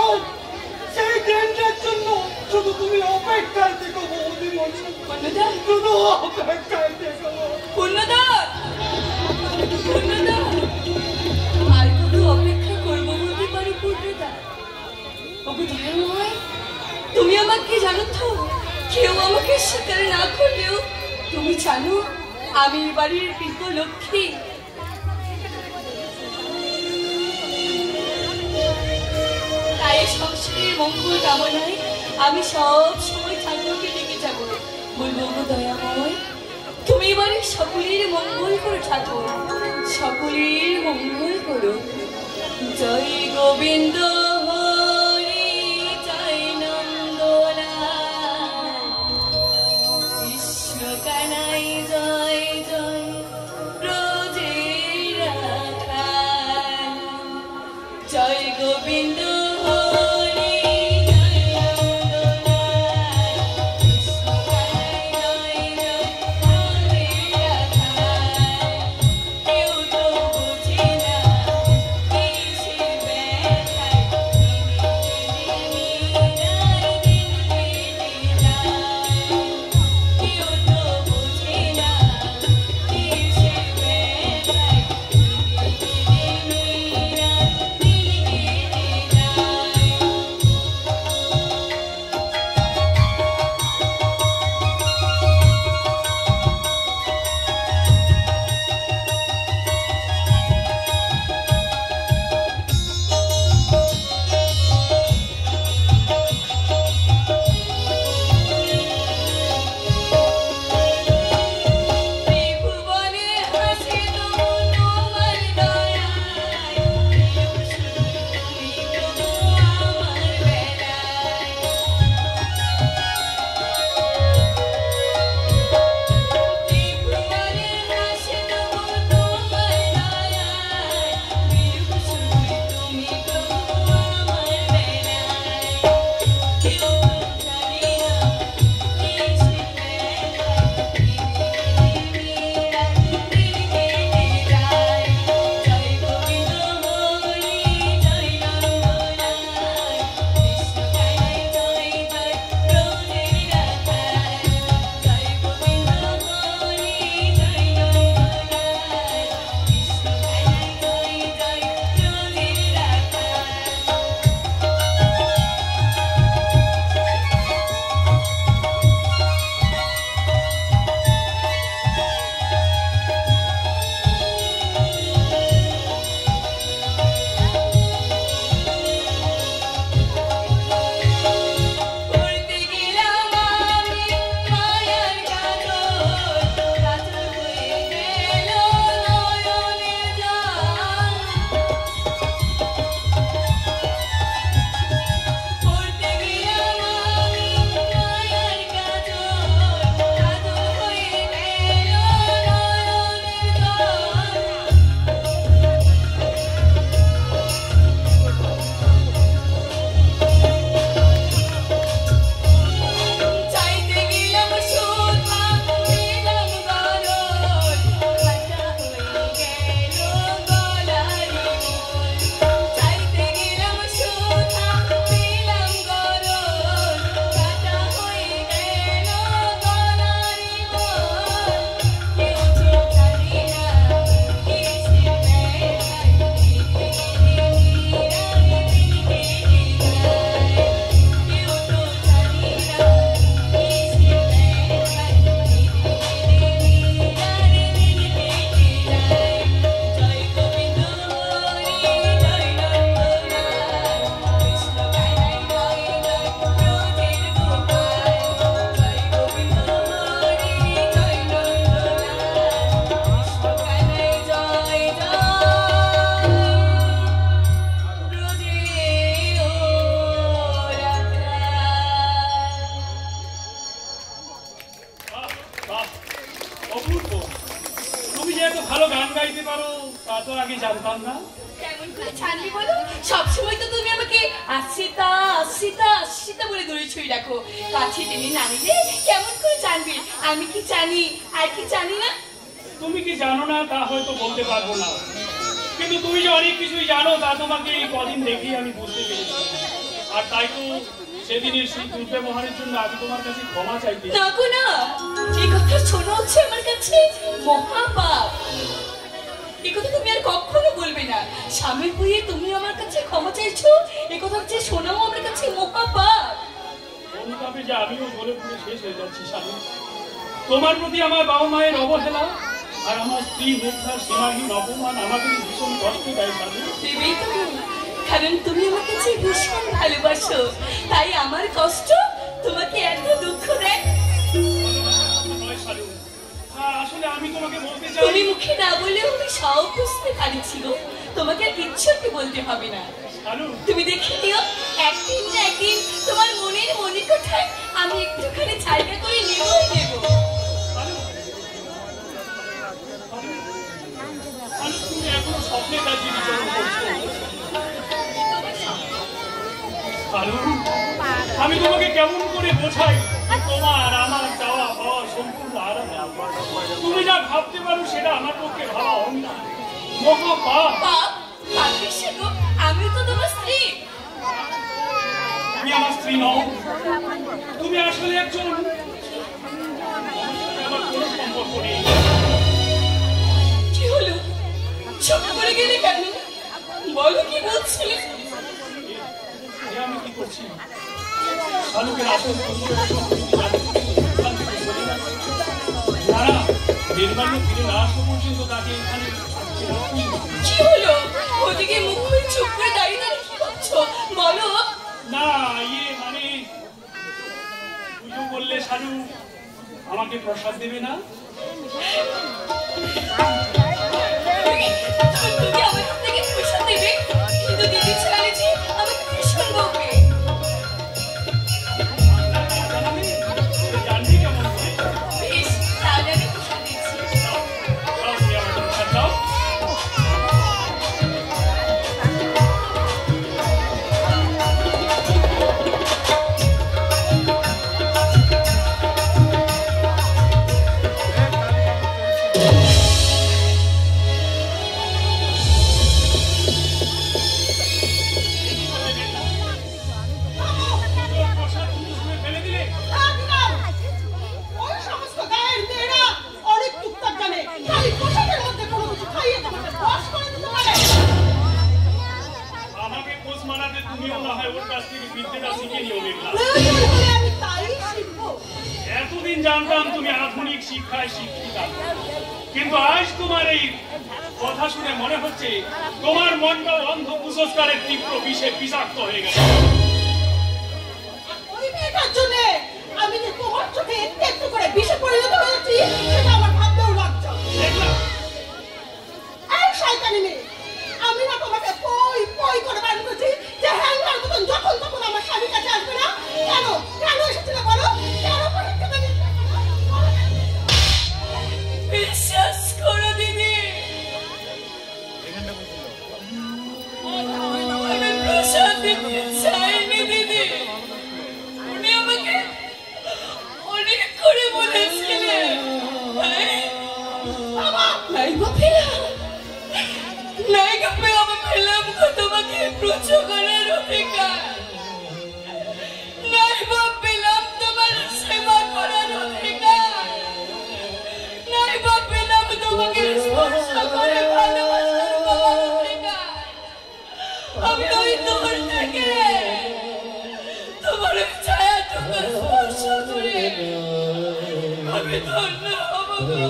সেই দিনটার জন্য শুধু তুমি অপেক্ষায় থেকো বৌদি মনি। পূর্ণধর, শুধু অপেক্ষায় থেকো। পূর্ণধর, পূর্ণধর, আর কত অপেক্ষা করবো বলতে পারো পূর্ণধর? ওগো দয়াময়, তুমি আমাকে জানো তো, কেউ আমাকে স্বীকার না করলেও তুমি জানো আমি বাড়ির বৃদ্ধ লক্ষ্মী। তাই সংসারের মঙ্গল কামনায় আমি সব সময় ঠাকুরকে ডেকে যাবো, বলবো গো দয়াময়, তুমি বাড়ির সকলের মঙ্গল করো ঠাকুর, সকলের মঙ্গল করো। জয় গোবিন্দ হরি, জয় নন্দলাল, বিশ্বকানাই জয় জয়, ব্রজের রাখাল। জয় গোবিন্দ হরি, জয় নন্দলাল, বিশ্বকানাই জয় জয়, ব্রজের রাখাল। কেউ তো বোঝে না কিসের ব্যথায় তো আগে জানতাম না। কেমন করে জানবি বলো? সবসময় তো তুমি আমাকে আশ্রিতা আশ্রিতা আশ্রিতা বলে দূরে ছুঁই রাখো, কাছে টেনে না নিলে কেমন করে জানবি আমি কি জানি আর কি জানি না? তুমি কি জানো না তা হয়তো বলতে পারবো না, কিন্তু তুমি যে অনেক কিছুই জানো তা তোমাকে এই কদিন দেখেই আমি বুঝতে পেরেছি। আর তাই তো সেদিনের সেই দুর্ব্যবহারের জন্য আমি তোমার কাছে ক্ষমা চাইতে। না গো না, এই কথা শোনা হচ্ছে আমার কাছে মহাপাপ। এই কথা তুমি আর কখনো বলবে না। স্বামীর বইয়ে তুমি আমার কাছে ক্ষমা চাইছো, এই কথা হচ্ছে শোনাও আমার কাছে মহাপাপ। অনুতাপে যে আমিও বলে পুরো শেষ হয়ে যাচ্ছি স্বামী। তোমার প্রতি আমার বাবা মায়ের অবহেলা আর আমার স্ত্রী মিথ্যার সীমাহীন অপমান আমাকে ভীষণ কষ্ট দেয় স্বামী। দেবেই তুমি, কারণ তুমি আমাকে যে ভীষণ ভালোবাসো, তাই আমার কষ্ট তোমাকে এত দুঃখ দেয়। আসলে আমি তোমাকে বলতে চাই, তুমি মুখে না বললেও আমি সব বুঝতে পারছিল, তোমাকে আর কিচ্ছু বলতে হবে না। তুমি দেখে নিও, একদিন না একদিন তোমার মনের মনিকোঠায় আমি একটুখানি জায়গা করে নেবই নেব। তুমি এখনো স্বপ্নে তার জীবিচরণ করছো। আমি তোমাকে কেমন করে বোঝাই তোমার আমার চাওয়া পাওয়া সম্পূর্ণ আলাদা। তুমি যা ভাবতে পারো সেটা আমার পক্ষে ভাবা অন্যায়, মহাপাপ। আমি তো তোমার স্ত্রী। তুমি আমার স্ত্রী নও, তুমি আসলে একজন, আমার কোনো সম্পর্ক নেই। কি হলো, চুপ করে গেলে কেন? বলো কি বলছিলে? আমি কি করছি? শালুকের আসল নির্মাণ ফিরে না আসা পর্যন্ত তাকে এখানে কি হলো? ওদিকে মুখ করে চুপ করে দাঁড়িয়ে দাঁড়িয়ে কি ভাবছো বলো? না মানে পুজো করলে শালু আমাকে প্রসাদ দেবে না? তুমি আমার থেকে প্রসাদ দেবে, কিন্তু দিদি ছাড়ালে যে আমাকে ভীষণ বকবে। জানবি কেমন করে? বেশ, তাহলে আমি প্রসাদ দিচ্ছি। এতদিন জানতাম তুমি আধুনিক শিক্ষায় শিক্ষিতা, কিন্তু আজ তোমার এই কথা শুনে মনে হচ্ছে তোমার মনটা অন্ধ কুসংস্কারের তীব্র বিষে বিষাক্ত হয়ে গেছে। ওই মেয়েটার জন্য আমি যে তোমার চোখে একটু একটু করে বিষে পরিণত হয়েছি সেটা আমার ভাবতেও লজ্জা। এই শয়তানি মেয়ে, আমি না তোমাকে পই পই করে বারণ করছি যে হ্যাংলার মতন যখন তখন আমার স্বামীর কাছে আসবে না। কেন কেন এসেছিলে বলো? কেন পরীক্ষা দিতে? বিশ্বাস করো দিদি, আমি প্রসাদ দিতে চাইনি দিদি। উনি আমাকে অনেক করে বলেছিলেন, নাই গো পেলাম, নাই গো পেলাম, পেলাম গো তোমাকে প্রচু করার অধিকার, নাই গো পেলাম তোমার সেবা করার অধিকার, নাই গো পেলাম তোমাকে স্পর্শ করে ভালোবাসার অধিকার। আমি ওই দূর থেকে তোমার ছায়াটুকু স্পর্শ করে আমি ধন্য হব গো।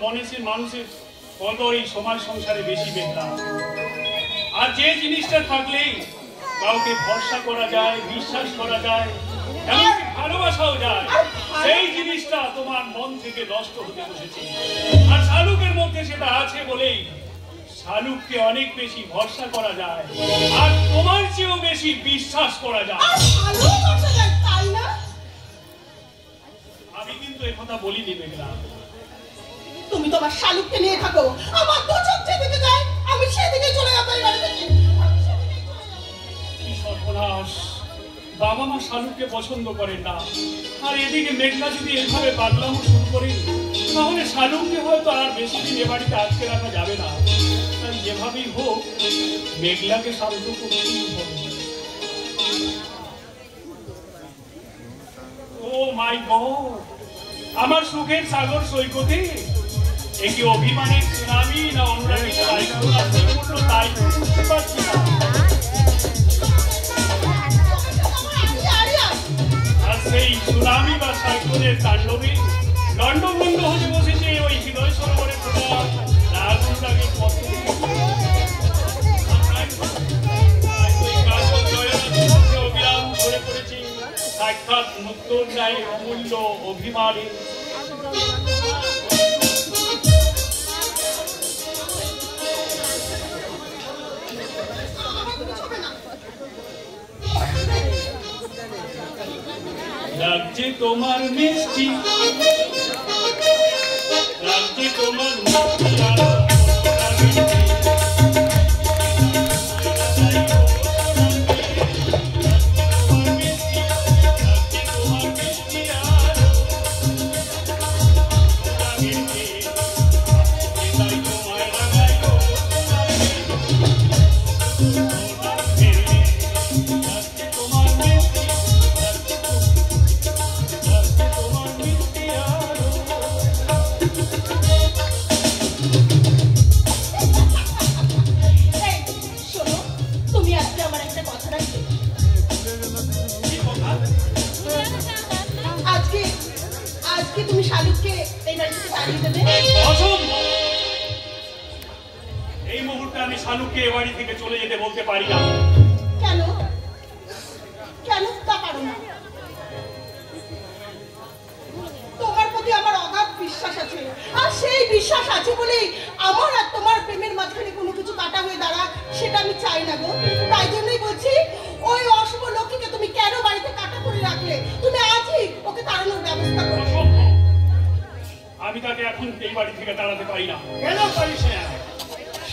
মানুষের কদর এই সমাজ সংসারে বেশি পেতাম। আর যে জিনিসটা থাকলেই কাউকে ভরসা করা যায়, বিশ্বাস করা যায়, এমনকি ভালোবাসাও যায়, সেই জিনিসটা তোমার মন থেকে নষ্ট হতে বসেছে। আর শালুকের মধ্যে সেটা আছে বলেই শালুককে অনেক বেশি ভরসা করা যায়, আর তোমার চেয়েও বেশি বিশ্বাস করা যায়। তাই না? আমি কিন্তু এ কথা বলিনি মেঘলা। তুমি তোমার শালুককে নিয়ে থাকো, আমার দু চোখ যেদিকে যায় আমি সেদিকে চলে যাবো এই বাড়ি থেকে। কি সর্বনাশ! বাবা মা শালুককে পছন্দ করেন না, আর এদিকে মেঘলা যদি এভাবে পাগলামো শুরু করে, তাহলে শালুককে হয়তো আর বেশি দিন এ বাড়িতে আটকে রাখা যাবে না। তাই যেভাবেই হোক মেঘলাকে শান্ত করতেই হবে। ও মাই গড! আমার সুখের সাগর সৈকতে একটি অভিমানের সুনামি না অনুরাগী সাইক্লোন আসতে পড়লো, তাই বুঝতে পারছি না। আর সেই সুনামি বা সাইক্লোনের তাণ্ডবে লন্ডভন্ড হতে বসেছে ওই হৃদয় সরোবরে ফোটা লাল অনুরাগের পথ থেকে। অবিরাম ধরে পড়েছে সাক্ষাৎ মুক্তর ন্যায় অমূল্য অভিমানে। লাগছে তোমার মিষ্টি, লাগছে তোমার মিষ্টি আলো, এই মুহূর্তে আমি শালুককে এ বাড়ি থেকে চলে যেতে বলতে পারি না। কেন? কেন তা পারো না? তোমার প্রতি আমার অগাধ বিশ্বাস আছে, আর সেই বিশ্বাস আছে বলেই আমার আর তোমার প্রেমের মাঝখানে কোনো কিছু কাটা হয়ে দাঁড়াক সেটা আমি চাই না গো। তাই জন্যই বলছি, ওই অশুভ লক্ষ্মীকে তুমি কেন বাড়িতে কাটা করে রাখলে? তুমি আজই ওকে তাড়ানোর ব্যবস্থা করো। আমি তাকে এখন এই বাড়ি থেকে তাড়াতে পারি না। কেন পারিস না?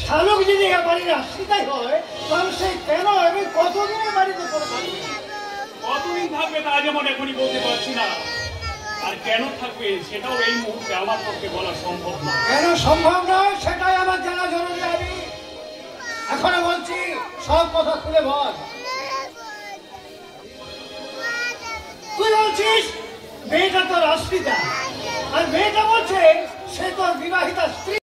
শালুক যদি এ বাড়ির আশ্রিতাই হয়, তাহলে সে কেন আমি কতদিনের বাড়িতে করে থাকবে? কতদিন থাকবে তা যেমন এখনই বলতে পারছি না, আর কেন থাকবে সেটাও এই মুহূর্তে আমার পক্ষে বলা সম্ভব না। কেন সম্ভব নয় সেটাই আমার জানা জরুরি। আমি এখনো বলছি, সব কথা খুলে বল। তুই বলছিস মেয়েটা তোর আশ্রিতা, আর মেয়েটা বলছে সে তোর বিবাহিতা স্ত্রী।